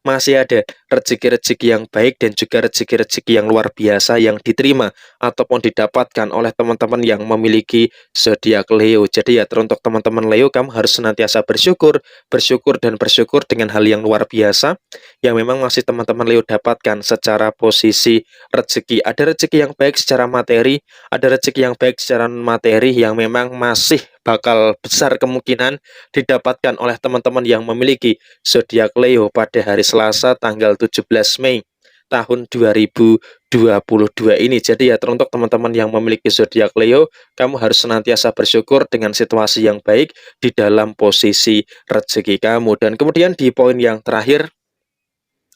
masih ada rezeki-rezeki yang baik dan juga rezeki-rezeki yang luar biasa yang diterima ataupun didapatkan oleh teman-teman yang memiliki zodiak Leo. Jadi ya teruntuk teman-teman Leo, kamu harus senantiasa bersyukur, bersyukur dan bersyukur dengan hal yang luar biasa yang memang masih teman-teman Leo dapatkan secara posisi rezeki. Ada rezeki yang baik secara materi, ada rezeki yang baik secara non materi yang memang masih bakal besar kemungkinan didapatkan oleh teman-teman yang memiliki zodiak Leo pada hari Selasa tanggal 17 Mei tahun 2022 ini. Jadi ya teruntuk teman-teman yang memiliki zodiak Leo, kamu harus senantiasa bersyukur dengan situasi yang baik di dalam posisi rezeki kamu. Dan kemudian di poin yang terakhir,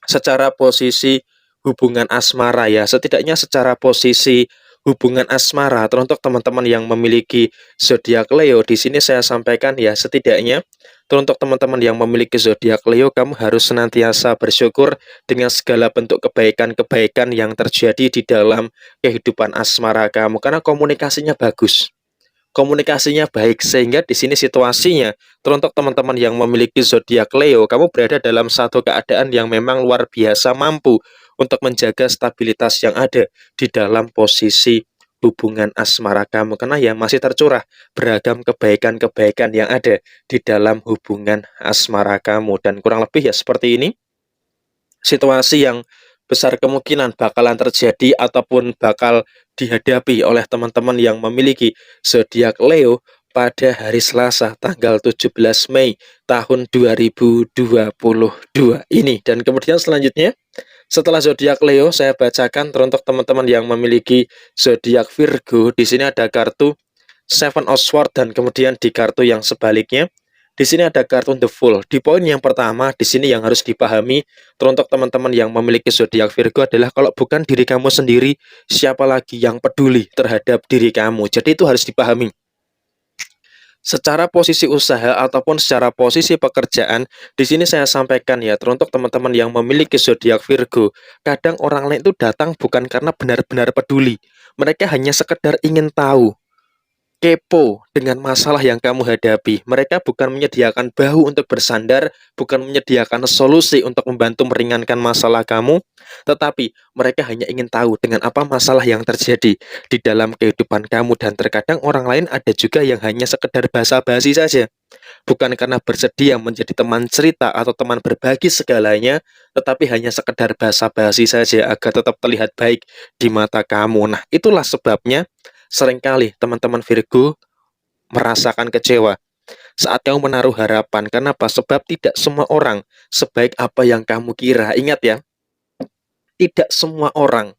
secara posisi hubungan asmara ya, setidaknya secara posisi hubungan asmara teruntuk teman-teman yang memiliki zodiak Leo, di sini saya sampaikan ya, setidaknya teruntuk teman-teman yang memiliki zodiak Leo, kamu harus senantiasa bersyukur dengan segala bentuk kebaikan-kebaikan yang terjadi di dalam kehidupan asmara kamu, karena komunikasinya bagus, komunikasinya baik, sehingga di sini situasinya teruntuk teman-teman yang memiliki zodiak Leo, kamu berada dalam satu keadaan yang memang luar biasa mampu untuk menjaga stabilitas yang ada di dalam posisi hubungan asmara kamu, karena ya masih tercurah beragam kebaikan-kebaikan yang ada di dalam hubungan asmara kamu. Dan kurang lebih ya seperti ini situasi yang besar kemungkinan bakalan terjadi ataupun bakal dihadapi oleh teman-teman yang memiliki zodiak Leo pada hari Selasa tanggal 17 Mei tahun 2022 ini. Dan kemudian selanjutnya, setelah zodiak Leo, saya bacakan teruntuk teman-teman yang memiliki zodiak Virgo. Di sini ada kartu Seven of Swords dan kemudian di kartu yang sebaliknya di sini ada kartu The Fool. Di poin yang pertama, di sini yang harus dipahami teruntuk teman-teman yang memiliki zodiak Virgo adalah kalau bukan diri kamu sendiri, siapa lagi yang peduli terhadap diri kamu. Jadi itu harus dipahami. Secara posisi usaha ataupun secara posisi pekerjaan, di sini saya sampaikan ya, teruntuk teman-teman yang memiliki zodiak Virgo, kadang orang lain itu datang bukan karena benar-benar peduli. Mereka hanya sekedar ingin tahu, kepo dengan masalah yang kamu hadapi. Mereka bukan menyediakan bahu untuk bersandar, bukan menyediakan solusi untuk membantu meringankan masalah kamu, tetapi mereka hanya ingin tahu dengan apa masalah yang terjadi di dalam kehidupan kamu. Dan terkadang orang lain ada juga yang hanya sekedar basa-basi saja, bukan karena bersedia menjadi teman cerita atau teman berbagi segalanya, tetapi hanya sekedar basa-basi saja agar tetap terlihat baik di mata kamu. Nah, itulah sebabnya seringkali teman-teman Virgo merasakan kecewa saat kamu menaruh harapan. Kenapa? Sebab tidak semua orang sebaik apa yang kamu kira. Ingat ya, tidak semua orang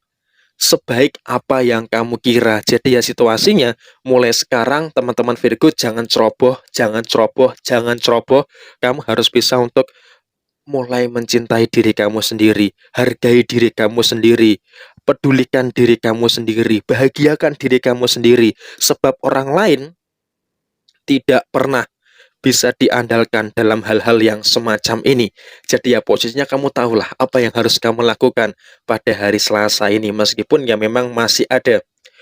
sebaik apa yang kamu kira. Jadi ya situasinya, mulai sekarang teman-teman Virgo jangan ceroboh, jangan ceroboh, jangan ceroboh. Kamu harus bisa untuk mulai mencintai diri kamu sendiri, hargai diri kamu sendiri, pedulikan diri kamu sendiri, bahagiakan diri kamu sendiri. Sebab orang lain tidak pernah bisa diandalkan dalam hal-hal yang semacam ini. Jadi ya posisinya kamu tahulah apa yang harus kamu lakukan pada hari Selasa ini. Meskipun ya memang masih ada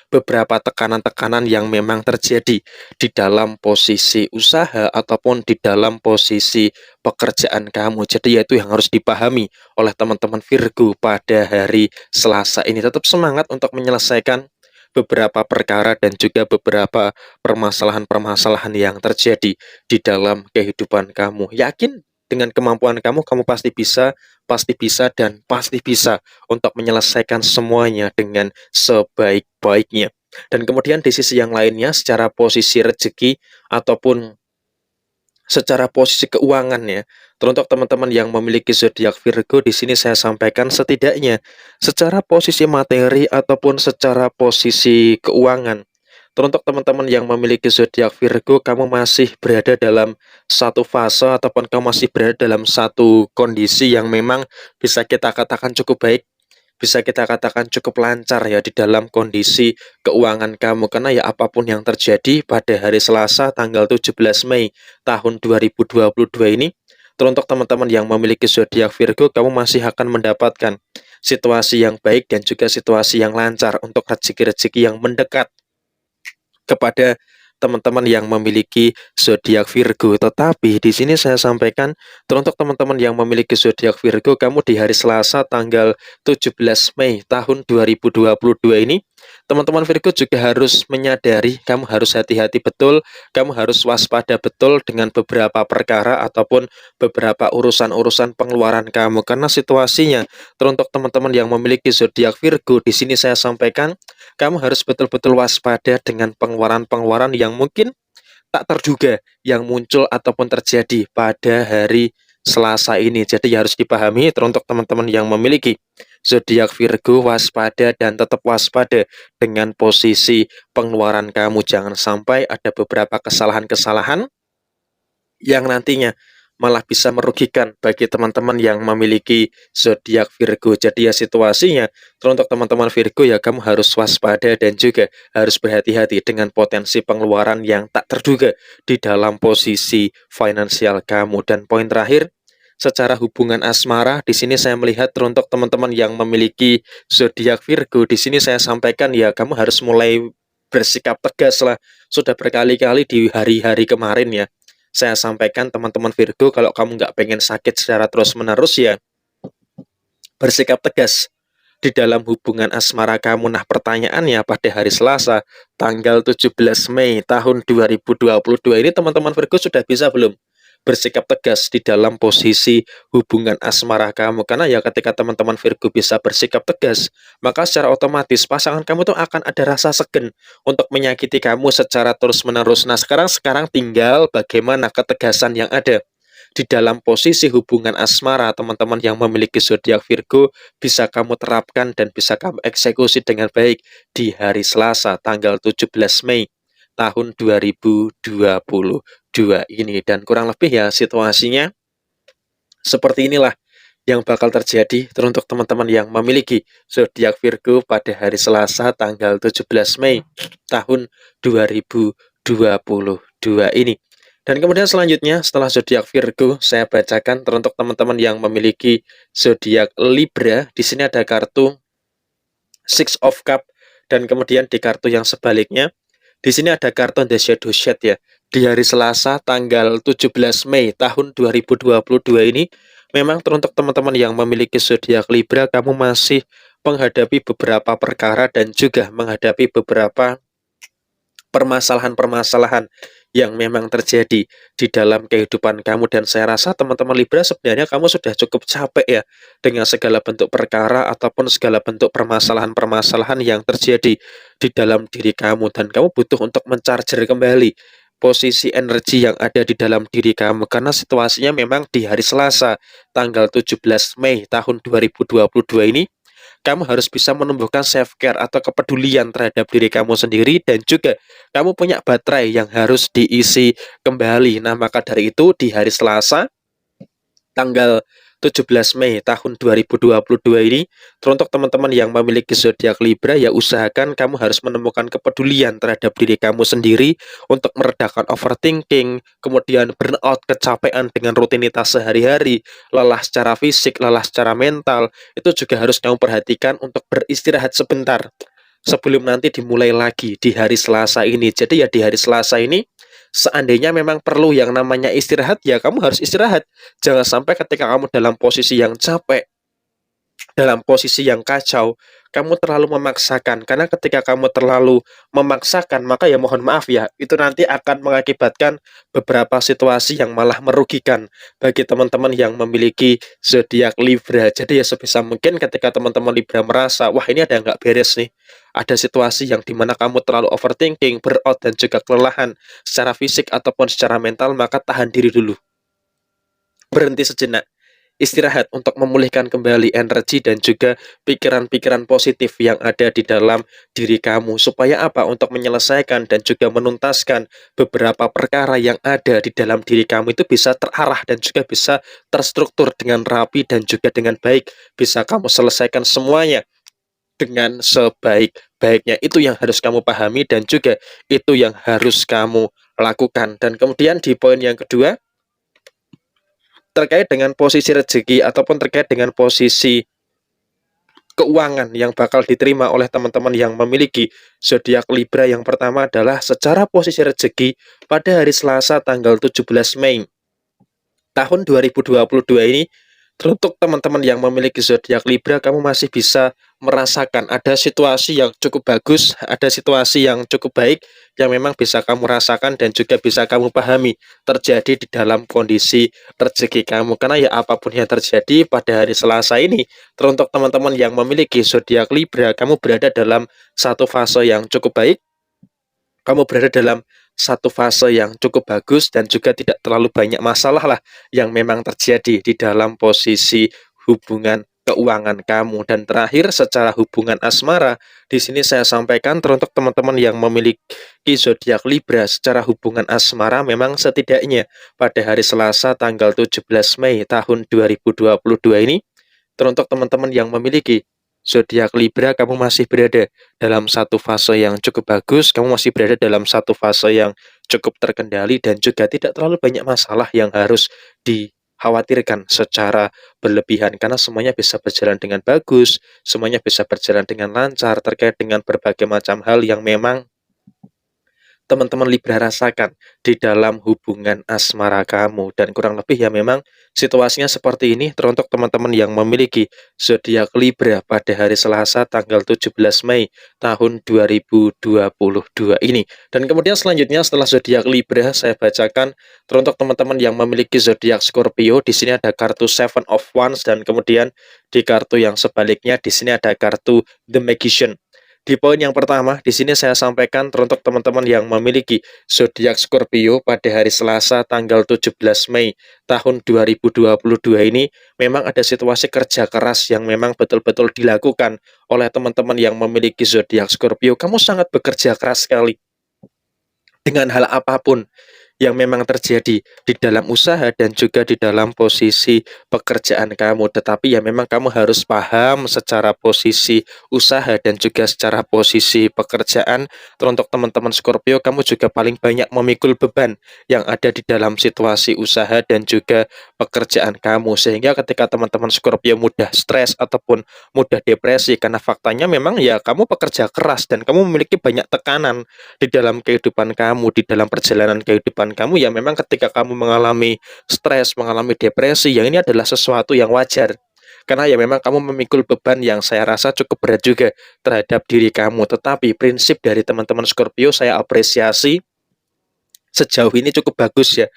beberapa tekanan-tekanan yang memang terjadi di dalam posisi usaha ataupun di dalam posisi pekerjaan kamu. Jadi ya itu yang harus dipahami oleh teman-teman Virgo pada hari Selasa ini. Tetap semangat untuk menyelesaikan beberapa perkara dan juga beberapa permasalahan-permasalahan yang terjadi di dalam kehidupan kamu. Yakin dengan kemampuan kamu, kamu pasti bisa dan pasti bisa untuk menyelesaikan semuanya dengan sebaik-baiknya. Dan kemudian di sisi yang lainnya, secara posisi rezeki ataupun secara posisi keuangan ya, teruntuk teman-teman yang memiliki zodiak Virgo, di sini saya sampaikan setidaknya secara posisi materi ataupun secara posisi keuangan. Teruntuk teman-teman yang memiliki zodiak Virgo, kamu masih berada dalam satu fase ataupun kamu masih berada dalam satu kondisi yang memang bisa kita katakan cukup baik, bisa kita katakan cukup lancar ya di dalam kondisi keuangan kamu. Karena ya apapun yang terjadi pada hari Selasa tanggal 17 Mei tahun 2022 ini, teruntuk teman-teman yang memiliki zodiak Virgo, kamu masih akan mendapatkan situasi yang baik dan juga situasi yang lancar untuk rezeki-rezeki yang mendekat kepada teman-teman yang memiliki zodiak Virgo. Tetapi di sini saya sampaikan, teruntuk teman-teman yang memiliki zodiak Virgo, kamu di hari Selasa tanggal 17 Mei tahun 2022 ini, teman-teman Virgo juga harus menyadari, kamu harus hati-hati betul, kamu harus waspada betul dengan beberapa perkara ataupun beberapa urusan-urusan pengeluaran kamu. Karena situasinya, teruntuk teman-teman yang memiliki zodiak Virgo, di sini saya sampaikan, kamu harus betul-betul waspada dengan pengeluaran-pengeluaran yang mungkin tak terduga yang muncul ataupun terjadi pada hari Selasa ini. Jadi harus dipahami teruntuk teman-teman yang memiliki zodiak Virgo, waspada dan tetap waspada dengan posisi pengeluaran kamu. Jangan sampai ada beberapa kesalahan-kesalahan yang nantinya malah bisa merugikan bagi teman-teman yang memiliki zodiak Virgo. Jadi ya situasinya, teruntuk teman-teman Virgo ya kamu harus waspada dan juga harus berhati-hati dengan potensi pengeluaran yang tak terduga di dalam posisi finansial kamu. Dan poin terakhir, secara hubungan asmara, di sini saya melihat teruntuk teman-teman yang memiliki zodiak Virgo, di sini saya sampaikan ya kamu harus mulai bersikap tegas lah. Sudah berkali-kali di hari-hari kemarin ya, saya sampaikan teman-teman Virgo, kalau kamu nggak pengen sakit secara terus-menerus ya bersikap tegas di dalam hubungan asmara kamu. Nah pertanyaannya pada hari Selasa tanggal 17 Mei tahun 2022 ini, teman-teman Virgo sudah bisa belum bersikap tegas di dalam posisi hubungan asmara kamu? Karena ya ketika teman-teman Virgo bisa bersikap tegas, maka secara otomatis pasangan kamu tuh akan ada rasa segan untuk menyakiti kamu secara terus-menerus. Nah sekarang tinggal bagaimana ketegasan yang ada di dalam posisi hubungan asmara teman-teman yang memiliki zodiak Virgo bisa kamu terapkan dan bisa kamu eksekusi dengan baik di hari Selasa tanggal 17 Mei tahun 2022 ini. Dan kurang lebih ya situasinya seperti inilah yang bakal terjadi teruntuk teman-teman yang memiliki zodiak Virgo pada hari Selasa tanggal 17 Mei tahun 2022 ini. Dan kemudian selanjutnya setelah zodiak Virgo, saya bacakan teruntuk teman-teman yang memiliki zodiak Libra. Di sini ada kartu Six of Cup, dan kemudian di kartu yang sebaliknya di sini ada kartu The Shadow Shed ya. Di hari Selasa tanggal 17 Mei tahun 2022 ini memang teruntuk teman-teman yang memiliki zodiak Libra, kamu masih menghadapi beberapa perkara dan juga menghadapi beberapa permasalahan-permasalahan yang memang terjadi di dalam kehidupan kamu. Dan saya rasa teman-teman Libra sebenarnya kamu sudah cukup capek ya dengan segala bentuk perkara ataupun segala bentuk permasalahan-permasalahan yang terjadi di dalam diri kamu, dan kamu butuh untuk mencarger kembali posisi energi yang ada di dalam diri kamu, karena situasinya memang di hari Selasa tanggal 17 Mei tahun 2022 ini kamu harus bisa menumbuhkan self-care atau kepedulian terhadap diri kamu sendiri, dan juga kamu punya baterai yang harus diisi kembali. Nah, maka dari itu di hari Selasa tanggal 17 Mei tahun 2022 ini, teruntuk teman-teman yang memiliki zodiak Libra, ya usahakan kamu harus menemukan kepedulian terhadap diri kamu sendiri untuk meredakan overthinking, kemudian burnout, kecapean dengan rutinitas sehari-hari, lelah secara fisik, lelah secara mental, itu juga harus kamu perhatikan untuk beristirahat sebentar sebelum nanti dimulai lagi di hari Selasa ini. Jadi ya di hari Selasa ini seandainya memang perlu yang namanya istirahat, ya kamu harus istirahat. Jangan sampai ketika kamu dalam posisi yang capek, dalam posisi yang kacau, kamu terlalu memaksakan. Karena ketika kamu terlalu memaksakan, maka ya mohon maaf ya, itu nanti akan mengakibatkan beberapa situasi yang malah merugikan bagi teman-teman yang memiliki zodiak Libra. Jadi ya sebisa mungkin ketika teman-teman Libra merasa, wah ini ada yang nggak beres nih, ada situasi yang dimana kamu terlalu overthinking, burnout, dan juga kelelahan secara fisik ataupun secara mental, maka tahan diri dulu. Berhenti sejenak, istirahat untuk memulihkan kembali energi dan juga pikiran-pikiran positif yang ada di dalam diri kamu. Supaya apa? Untuk menyelesaikan dan juga menuntaskan beberapa perkara yang ada di dalam diri kamu itu bisa terarah dan juga bisa terstruktur dengan rapi dan juga dengan baik. Bisa kamu selesaikan semuanya dengan sebaik-baiknya. Itu yang harus kamu pahami dan juga itu yang harus kamu lakukan. Dan kemudian di poin yang kedua, terkait dengan posisi rezeki ataupun terkait dengan posisi keuangan yang bakal diterima oleh teman-teman yang memiliki zodiak Libra. Yang pertama adalah secara posisi rezeki pada hari Selasa tanggal 17 Mei tahun 2022 ini, untuk teman-teman yang memiliki zodiak Libra, kamu masih bisa merasakan ada situasi yang cukup bagus, ada situasi yang cukup baik yang memang bisa kamu rasakan dan juga bisa kamu pahami terjadi di dalam kondisi rezeki kamu. Karena ya apapun yang terjadi pada hari Selasa ini, teruntuk teman-teman yang memiliki zodiak Libra, kamu berada dalam satu fase yang cukup baik, kamu berada dalam satu fase yang cukup bagus, dan juga tidak terlalu banyak masalah lah yang memang terjadi di dalam posisi hubungan keuangan kamu. Dan terakhir, secara hubungan asmara, di sini saya sampaikan teruntuk teman-teman yang memiliki zodiak Libra, secara hubungan asmara memang setidaknya pada hari Selasa tanggal 17 Mei tahun 2022 ini, teruntuk teman-teman yang memiliki zodiak Libra, kamu masih berada dalam satu fase yang cukup bagus, kamu masih berada dalam satu fase yang cukup terkendali dan juga tidak terlalu banyak masalah yang harus dikhawatirkan secara berlebihan, karena semuanya bisa berjalan dengan bagus, semuanya bisa berjalan dengan lancar terkait dengan berbagai macam hal yang memang teman-teman Libra rasakan di dalam hubungan asmara kamu. Dan kurang lebih ya memang situasinya seperti ini teruntuk teman-teman yang memiliki zodiak Libra pada hari Selasa tanggal 17 Mei tahun 2022 ini. Dan kemudian selanjutnya setelah zodiak Libra, saya bacakan teruntuk teman-teman yang memiliki zodiak Scorpio. Di sini ada kartu Seven of Wands, dan kemudian di kartu yang sebaliknya di sini ada kartu The Magician. Di poin yang pertama, di sini saya sampaikan teruntuk teman-teman yang memiliki zodiak Scorpio pada hari Selasa tanggal 17 Mei tahun 2022 ini, memang ada situasi kerja keras yang memang betul-betul dilakukan oleh teman-teman yang memiliki zodiak Scorpio. Kamu sangat bekerja keras sekali dengan hal apapun yang memang terjadi di dalam usaha dan juga di dalam posisi pekerjaan kamu. Tetapi ya memang kamu harus paham secara posisi usaha dan juga secara posisi pekerjaan. Untuk teman-teman Scorpio, kamu juga paling banyak memikul beban yang ada di dalam situasi usaha dan juga pekerjaan kamu. Sehingga ketika teman-teman Scorpio mudah stres ataupun mudah depresi, karena faktanya memang ya kamu pekerja keras dan kamu memiliki banyak tekanan di dalam kehidupan kamu, di dalam perjalanan kehidupan kamu, ya memang ketika kamu mengalami stres, mengalami depresi, yang ini adalah sesuatu yang wajar. Karena ya memang kamu memikul beban yang saya rasa cukup berat juga terhadap diri kamu. Tetapi prinsip dari teman-teman Scorpio saya apresiasi sejauh ini cukup bagus ya.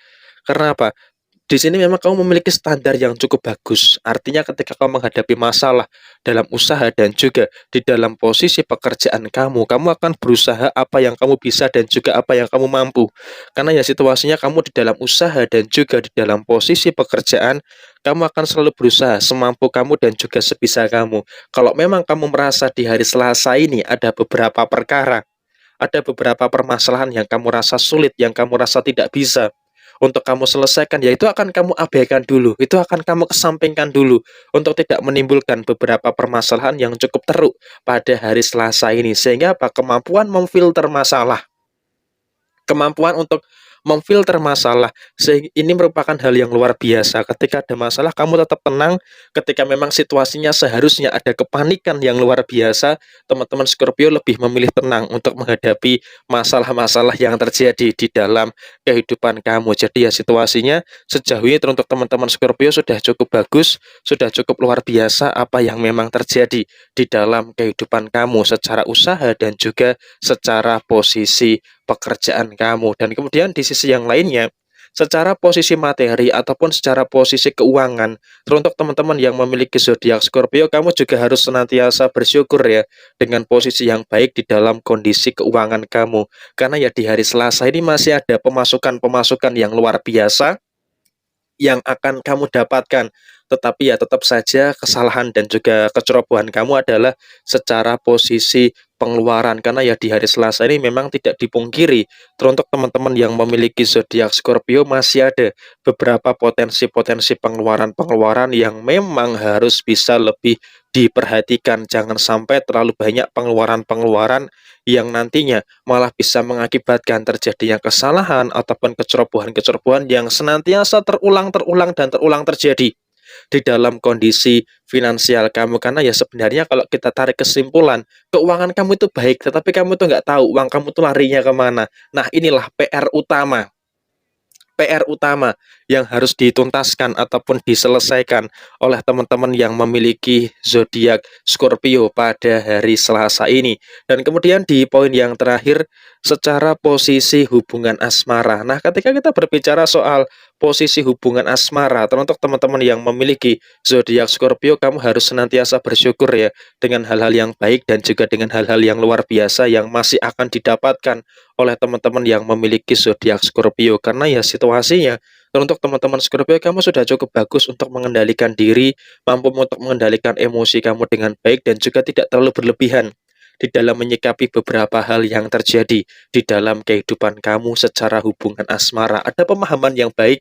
Karena apa? Di sini memang kamu memiliki standar yang cukup bagus. Artinya ketika kamu menghadapi masalah dalam usaha dan juga di dalam posisi pekerjaan kamu, kamu akan berusaha apa yang kamu bisa dan juga apa yang kamu mampu. Karena ya situasinya kamu di dalam usaha dan juga di dalam posisi pekerjaan, kamu akan selalu berusaha semampu kamu dan juga sebisa kamu. Kalau memang kamu merasa di hari Selasa ini ada beberapa perkara, ada beberapa permasalahan yang kamu rasa sulit, yang kamu rasa tidak bisa untuk kamu selesaikan, ya itu akan kamu abaikan dulu, itu akan kamu kesampingkan dulu untuk tidak menimbulkan beberapa permasalahan yang cukup teruk pada hari Selasa ini. Sehingga apa? Kemampuan memfilter masalah, kemampuan untuk memfilter masalah, ini merupakan hal yang luar biasa. Ketika ada masalah, kamu tetap tenang. Ketika memang situasinya seharusnya ada kepanikan yang luar biasa, teman-teman Scorpio lebih memilih tenang untuk menghadapi masalah-masalah yang terjadi di dalam kehidupan kamu. Jadi ya situasinya sejauh ini untuk teman-teman Scorpio sudah cukup bagus, sudah cukup luar biasa apa yang memang terjadi di dalam kehidupan kamu secara usaha dan juga secara posisi pekerjaan kamu. Dan kemudian di sisi yang lainnya, secara posisi materi ataupun secara posisi keuangan, teruntuk teman-teman yang memiliki zodiak Scorpio, kamu juga harus senantiasa bersyukur ya dengan posisi yang baik di dalam kondisi keuangan kamu. Karena ya di hari Selasa ini masih ada pemasukan-pemasukan yang luar biasa yang akan kamu dapatkan. Tetapi ya tetap saja kesalahan dan juga kecerobohan kamu adalah secara posisi pengeluaran. Karena ya di hari Selasa ini memang tidak dipungkiri, teruntuk teman-teman yang memiliki zodiak Scorpio masih ada beberapa potensi-potensi pengeluaran-pengeluaran yang memang harus bisa lebih diperhatikan. Jangan sampai terlalu banyak pengeluaran-pengeluaran yang nantinya malah bisa mengakibatkan terjadinya kesalahan ataupun kecerobohan-kecerobohan yang senantiasa terulang dan terulang terjadi di dalam kondisi finansial kamu. Karena ya sebenarnya kalau kita tarik kesimpulan, keuangan kamu itu baik, tetapi kamu tuh nggak tahu uang kamu tuh larinya kemana. Nah inilah PR utama yang harus dituntaskan ataupun diselesaikan oleh teman-teman yang memiliki zodiak Scorpio pada hari Selasa ini. Dan kemudian di poin yang terakhir, secara posisi hubungan asmara. Nah, ketika kita berbicara soal posisi hubungan asmara, teruntuk teman-teman yang memiliki zodiak Scorpio, kamu harus senantiasa bersyukur ya dengan hal-hal yang baik dan juga dengan hal-hal yang luar biasa yang masih akan didapatkan oleh teman-teman yang memiliki zodiak Scorpio. Karena ya situasinya untuk teman-teman Scorpio, kamu sudah cukup bagus untuk mengendalikan diri, mampu untuk mengendalikan emosi kamu dengan baik dan juga tidak terlalu berlebihan di dalam menyikapi beberapa hal yang terjadi di dalam kehidupan kamu secara hubungan asmara. Ada pemahaman yang baik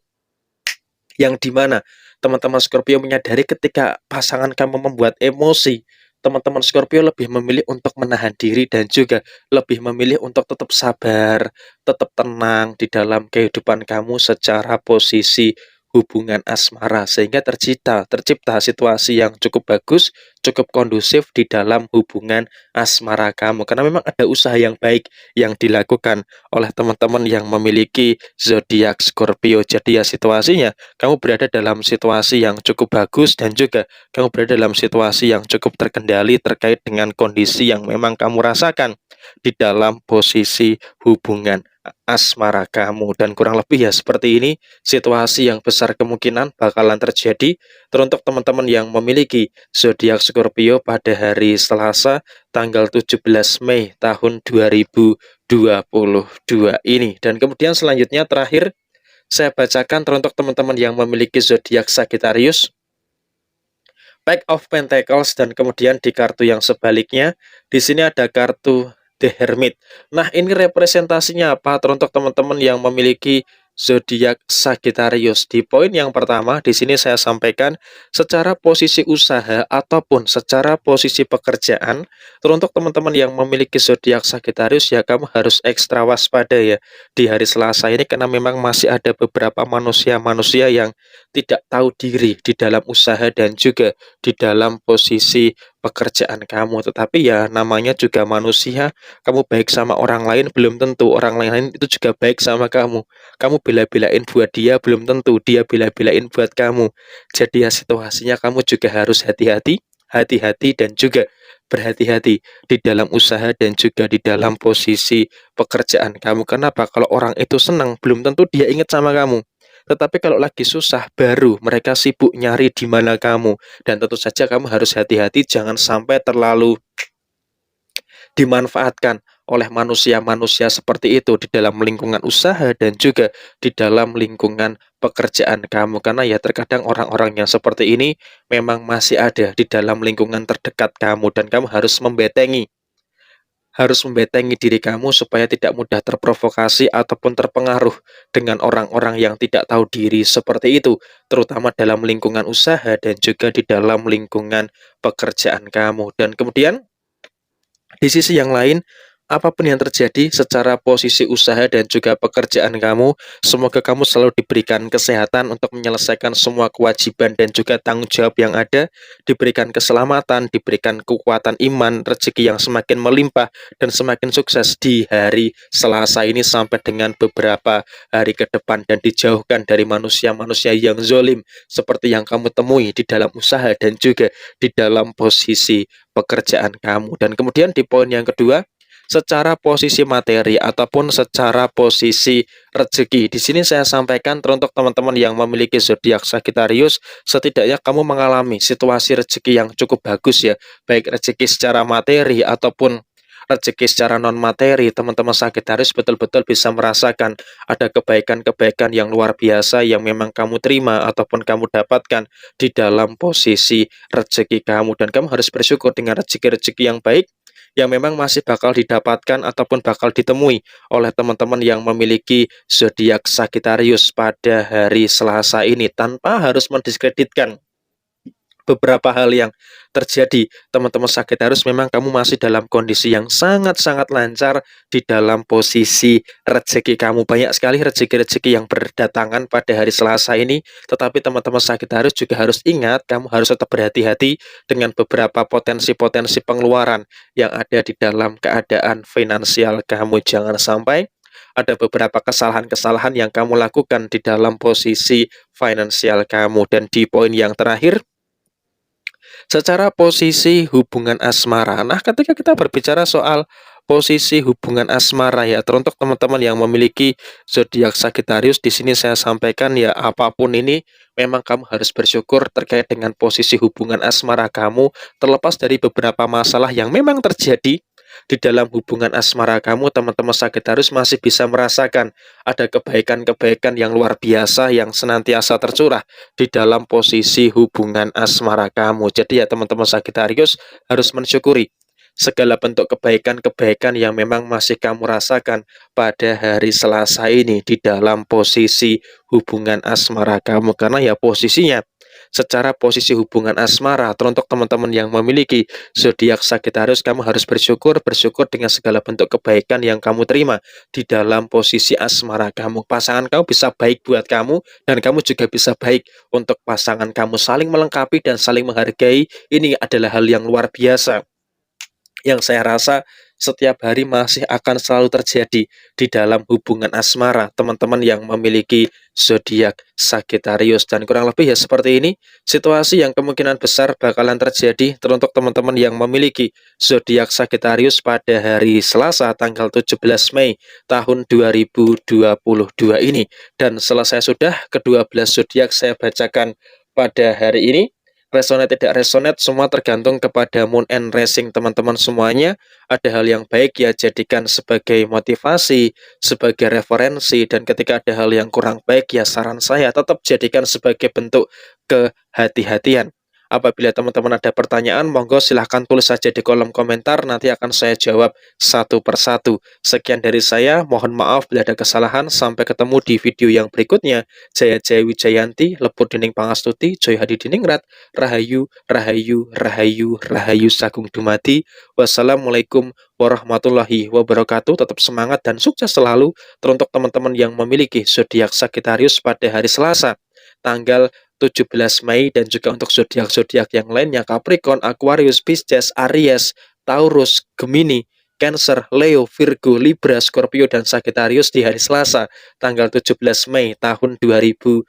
yang dimana teman-teman Scorpio menyadari ketika pasangan kamu membuat emosi, teman-teman Scorpio lebih memilih untuk menahan diri dan juga lebih memilih untuk tetap sabar, tetap tenang di dalam kehidupan kamu secara posisi hubungan asmara, sehingga tercipta situasi yang cukup bagus, cukup kondusif di dalam hubungan asmara kamu. Karena memang ada usaha yang baik yang dilakukan oleh teman-teman yang memiliki zodiak Scorpio. Jadi ya situasinya kamu berada dalam situasi yang cukup bagus dan juga kamu berada dalam situasi yang cukup terkendali terkait dengan kondisi yang memang kamu rasakan di dalam posisi hubungan asmara kamu. Dan kurang lebih ya seperti ini situasi yang besar kemungkinan bakalan terjadi teruntuk teman-teman yang memiliki zodiak Scorpio pada hari Selasa tanggal 17 Mei tahun 2022 ini. Dan kemudian selanjutnya terakhir saya bacakan teruntuk teman-teman yang memiliki zodiak Sagittarius, Pack of Pentacles, dan kemudian di kartu yang sebaliknya di sini ada kartu The Hermit. Nah, ini representasinya apa? Teruntuk teman-teman yang memiliki zodiak Sagittarius. Di poin yang pertama di sini saya sampaikan secara posisi usaha ataupun secara posisi pekerjaan, teruntuk teman-teman yang memiliki zodiak Sagittarius ya kamu harus ekstra waspada ya di hari Selasa ini karena memang masih ada beberapa manusia-manusia yang tidak tahu diri di dalam usaha dan juga di dalam posisi pekerjaan kamu. Tetapi ya namanya juga manusia, kamu baik sama orang lain belum tentu orang lain itu juga baik sama kamu. Kamu bela-belain buat dia belum tentu dia bela-belain buat kamu. Jadi ya situasinya kamu juga harus hati-hati dan juga berhati-hati di dalam usaha dan juga di dalam posisi pekerjaan kamu. Kenapa? Kalau orang itu senang belum tentu dia ingat sama kamu. Tetapi kalau lagi susah baru mereka sibuk nyari di mana kamu. Dan tentu saja kamu harus hati-hati jangan sampai terlalu dimanfaatkan oleh manusia-manusia seperti itu di dalam lingkungan usaha dan juga di dalam lingkungan pekerjaan kamu. Karena ya terkadang orang-orang yang seperti ini memang masih ada di dalam lingkungan terdekat kamu dan kamu harus membentengi diri kamu supaya tidak mudah terprovokasi ataupun terpengaruh dengan orang-orang yang tidak tahu diri seperti itu, terutama dalam lingkungan usaha dan juga di dalam lingkungan pekerjaan kamu. Dan kemudian di sisi yang lain, apapun yang terjadi secara posisi usaha dan juga pekerjaan kamu, semoga kamu selalu diberikan kesehatan untuk menyelesaikan semua kewajiban dan juga tanggung jawab yang ada, diberikan keselamatan, diberikan kekuatan iman, rezeki yang semakin melimpah, dan semakin sukses di hari Selasa ini sampai dengan beberapa hari ke depan dan dijauhkan dari manusia-manusia yang zolim seperti yang kamu temui di dalam usaha dan juga di dalam posisi pekerjaan kamu. Dan kemudian di poin yang kedua, secara posisi materi ataupun secara posisi rezeki. Di sini saya sampaikan teruntuk teman-teman yang memiliki zodiak Sagittarius, setidaknya kamu mengalami situasi rezeki yang cukup bagus ya, baik rezeki secara materi ataupun rezeki secara non materi. Teman-teman Sagittarius betul-betul bisa merasakan ada kebaikan-kebaikan yang luar biasa yang memang kamu terima ataupun kamu dapatkan di dalam posisi rezeki kamu, dan kamu harus bersyukur dengan rezeki-rezeki yang baik yang memang masih bakal didapatkan ataupun bakal ditemui oleh teman-teman yang memiliki zodiak Sagittarius pada hari Selasa ini tanpa harus mendiskreditkan beberapa hal yang terjadi. Teman-teman Sagittarius, memang kamu masih dalam kondisi yang sangat-sangat lancar di dalam posisi rezeki kamu. Banyak sekali rezeki-rezeki yang berdatangan pada hari Selasa ini, tetapi teman-teman Sagittarius juga harus ingat, kamu harus tetap berhati-hati dengan beberapa potensi-potensi pengeluaran yang ada di dalam keadaan finansial kamu. Jangan sampai ada beberapa kesalahan-kesalahan yang kamu lakukan di dalam posisi finansial kamu. Dan di poin yang terakhir, secara posisi hubungan asmara. Nah, ketika kita berbicara soal posisi hubungan asmara ya, teruntuk teman-teman yang memiliki zodiak Sagittarius, di sini saya sampaikan ya, apapun ini memang kamu harus bersyukur terkait dengan posisi hubungan asmara kamu, terlepas dari beberapa masalah yang memang terjadi di dalam hubungan asmara kamu. Teman-teman Sagittarius masih bisa merasakan ada kebaikan-kebaikan yang luar biasa yang senantiasa tercurah di dalam posisi hubungan asmara kamu. Jadi ya teman-teman Sagittarius harus mensyukuri segala bentuk kebaikan-kebaikan yang memang masih kamu rasakan pada hari Selasa ini di dalam posisi hubungan asmara kamu. Karena ya posisinya secara posisi hubungan asmara, teruntuk teman-teman yang memiliki zodiak Sagittarius, kamu harus bersyukur dengan segala bentuk kebaikan yang kamu terima di dalam posisi asmara kamu. Pasangan kamu bisa baik buat kamu dan kamu juga bisa baik untuk pasangan kamu. Saling melengkapi dan saling menghargai, ini adalah hal yang luar biasa yang saya rasa setiap hari masih akan selalu terjadi di dalam hubungan asmara teman-teman yang memiliki zodiak Sagittarius. Dan kurang lebih ya seperti ini situasi yang kemungkinan besar bakalan terjadi teruntuk teman-teman yang memiliki zodiak Sagittarius pada hari Selasa tanggal 17 Mei tahun 2022 ini. Dan selesai sudah ke-12 zodiak saya bacakan pada hari ini. Resonate tidak resonate semua tergantung kepada moon and rising teman-teman semuanya. Ada hal yang baik ya jadikan sebagai motivasi, sebagai referensi, dan ketika ada hal yang kurang baik ya saran saya tetap jadikan sebagai bentuk kehati-hatian. Apabila teman-teman ada pertanyaan, monggo silahkan tulis saja di kolom komentar, nanti akan saya jawab satu persatu. Sekian dari saya, mohon maaf bila ada kesalahan. Sampai ketemu di video yang berikutnya. Jaya Jaya Wijayanti, Lepur Dening Pangastuti, Joy Hadi Diningrat, Rahayu, Rahayu, Rahayu, Rahayu Sagung Dumadi. Wassalamualaikum warahmatullahi wabarakatuh. Tetap semangat dan sukses selalu. Teruntuk teman-teman yang memiliki zodiak Sagittarius pada hari Selasa, tanggal 17 Mei, dan juga untuk zodiak-zodiak yang lainnya Capricorn, Aquarius, Pisces, Aries, Taurus, Gemini, Cancer, Leo, Virgo, Libra, Scorpio, dan Sagittarius di hari Selasa, tanggal 17 Mei tahun 2022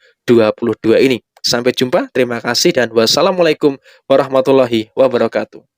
ini. Sampai jumpa, terima kasih, dan wassalamualaikum warahmatullahi wabarakatuh.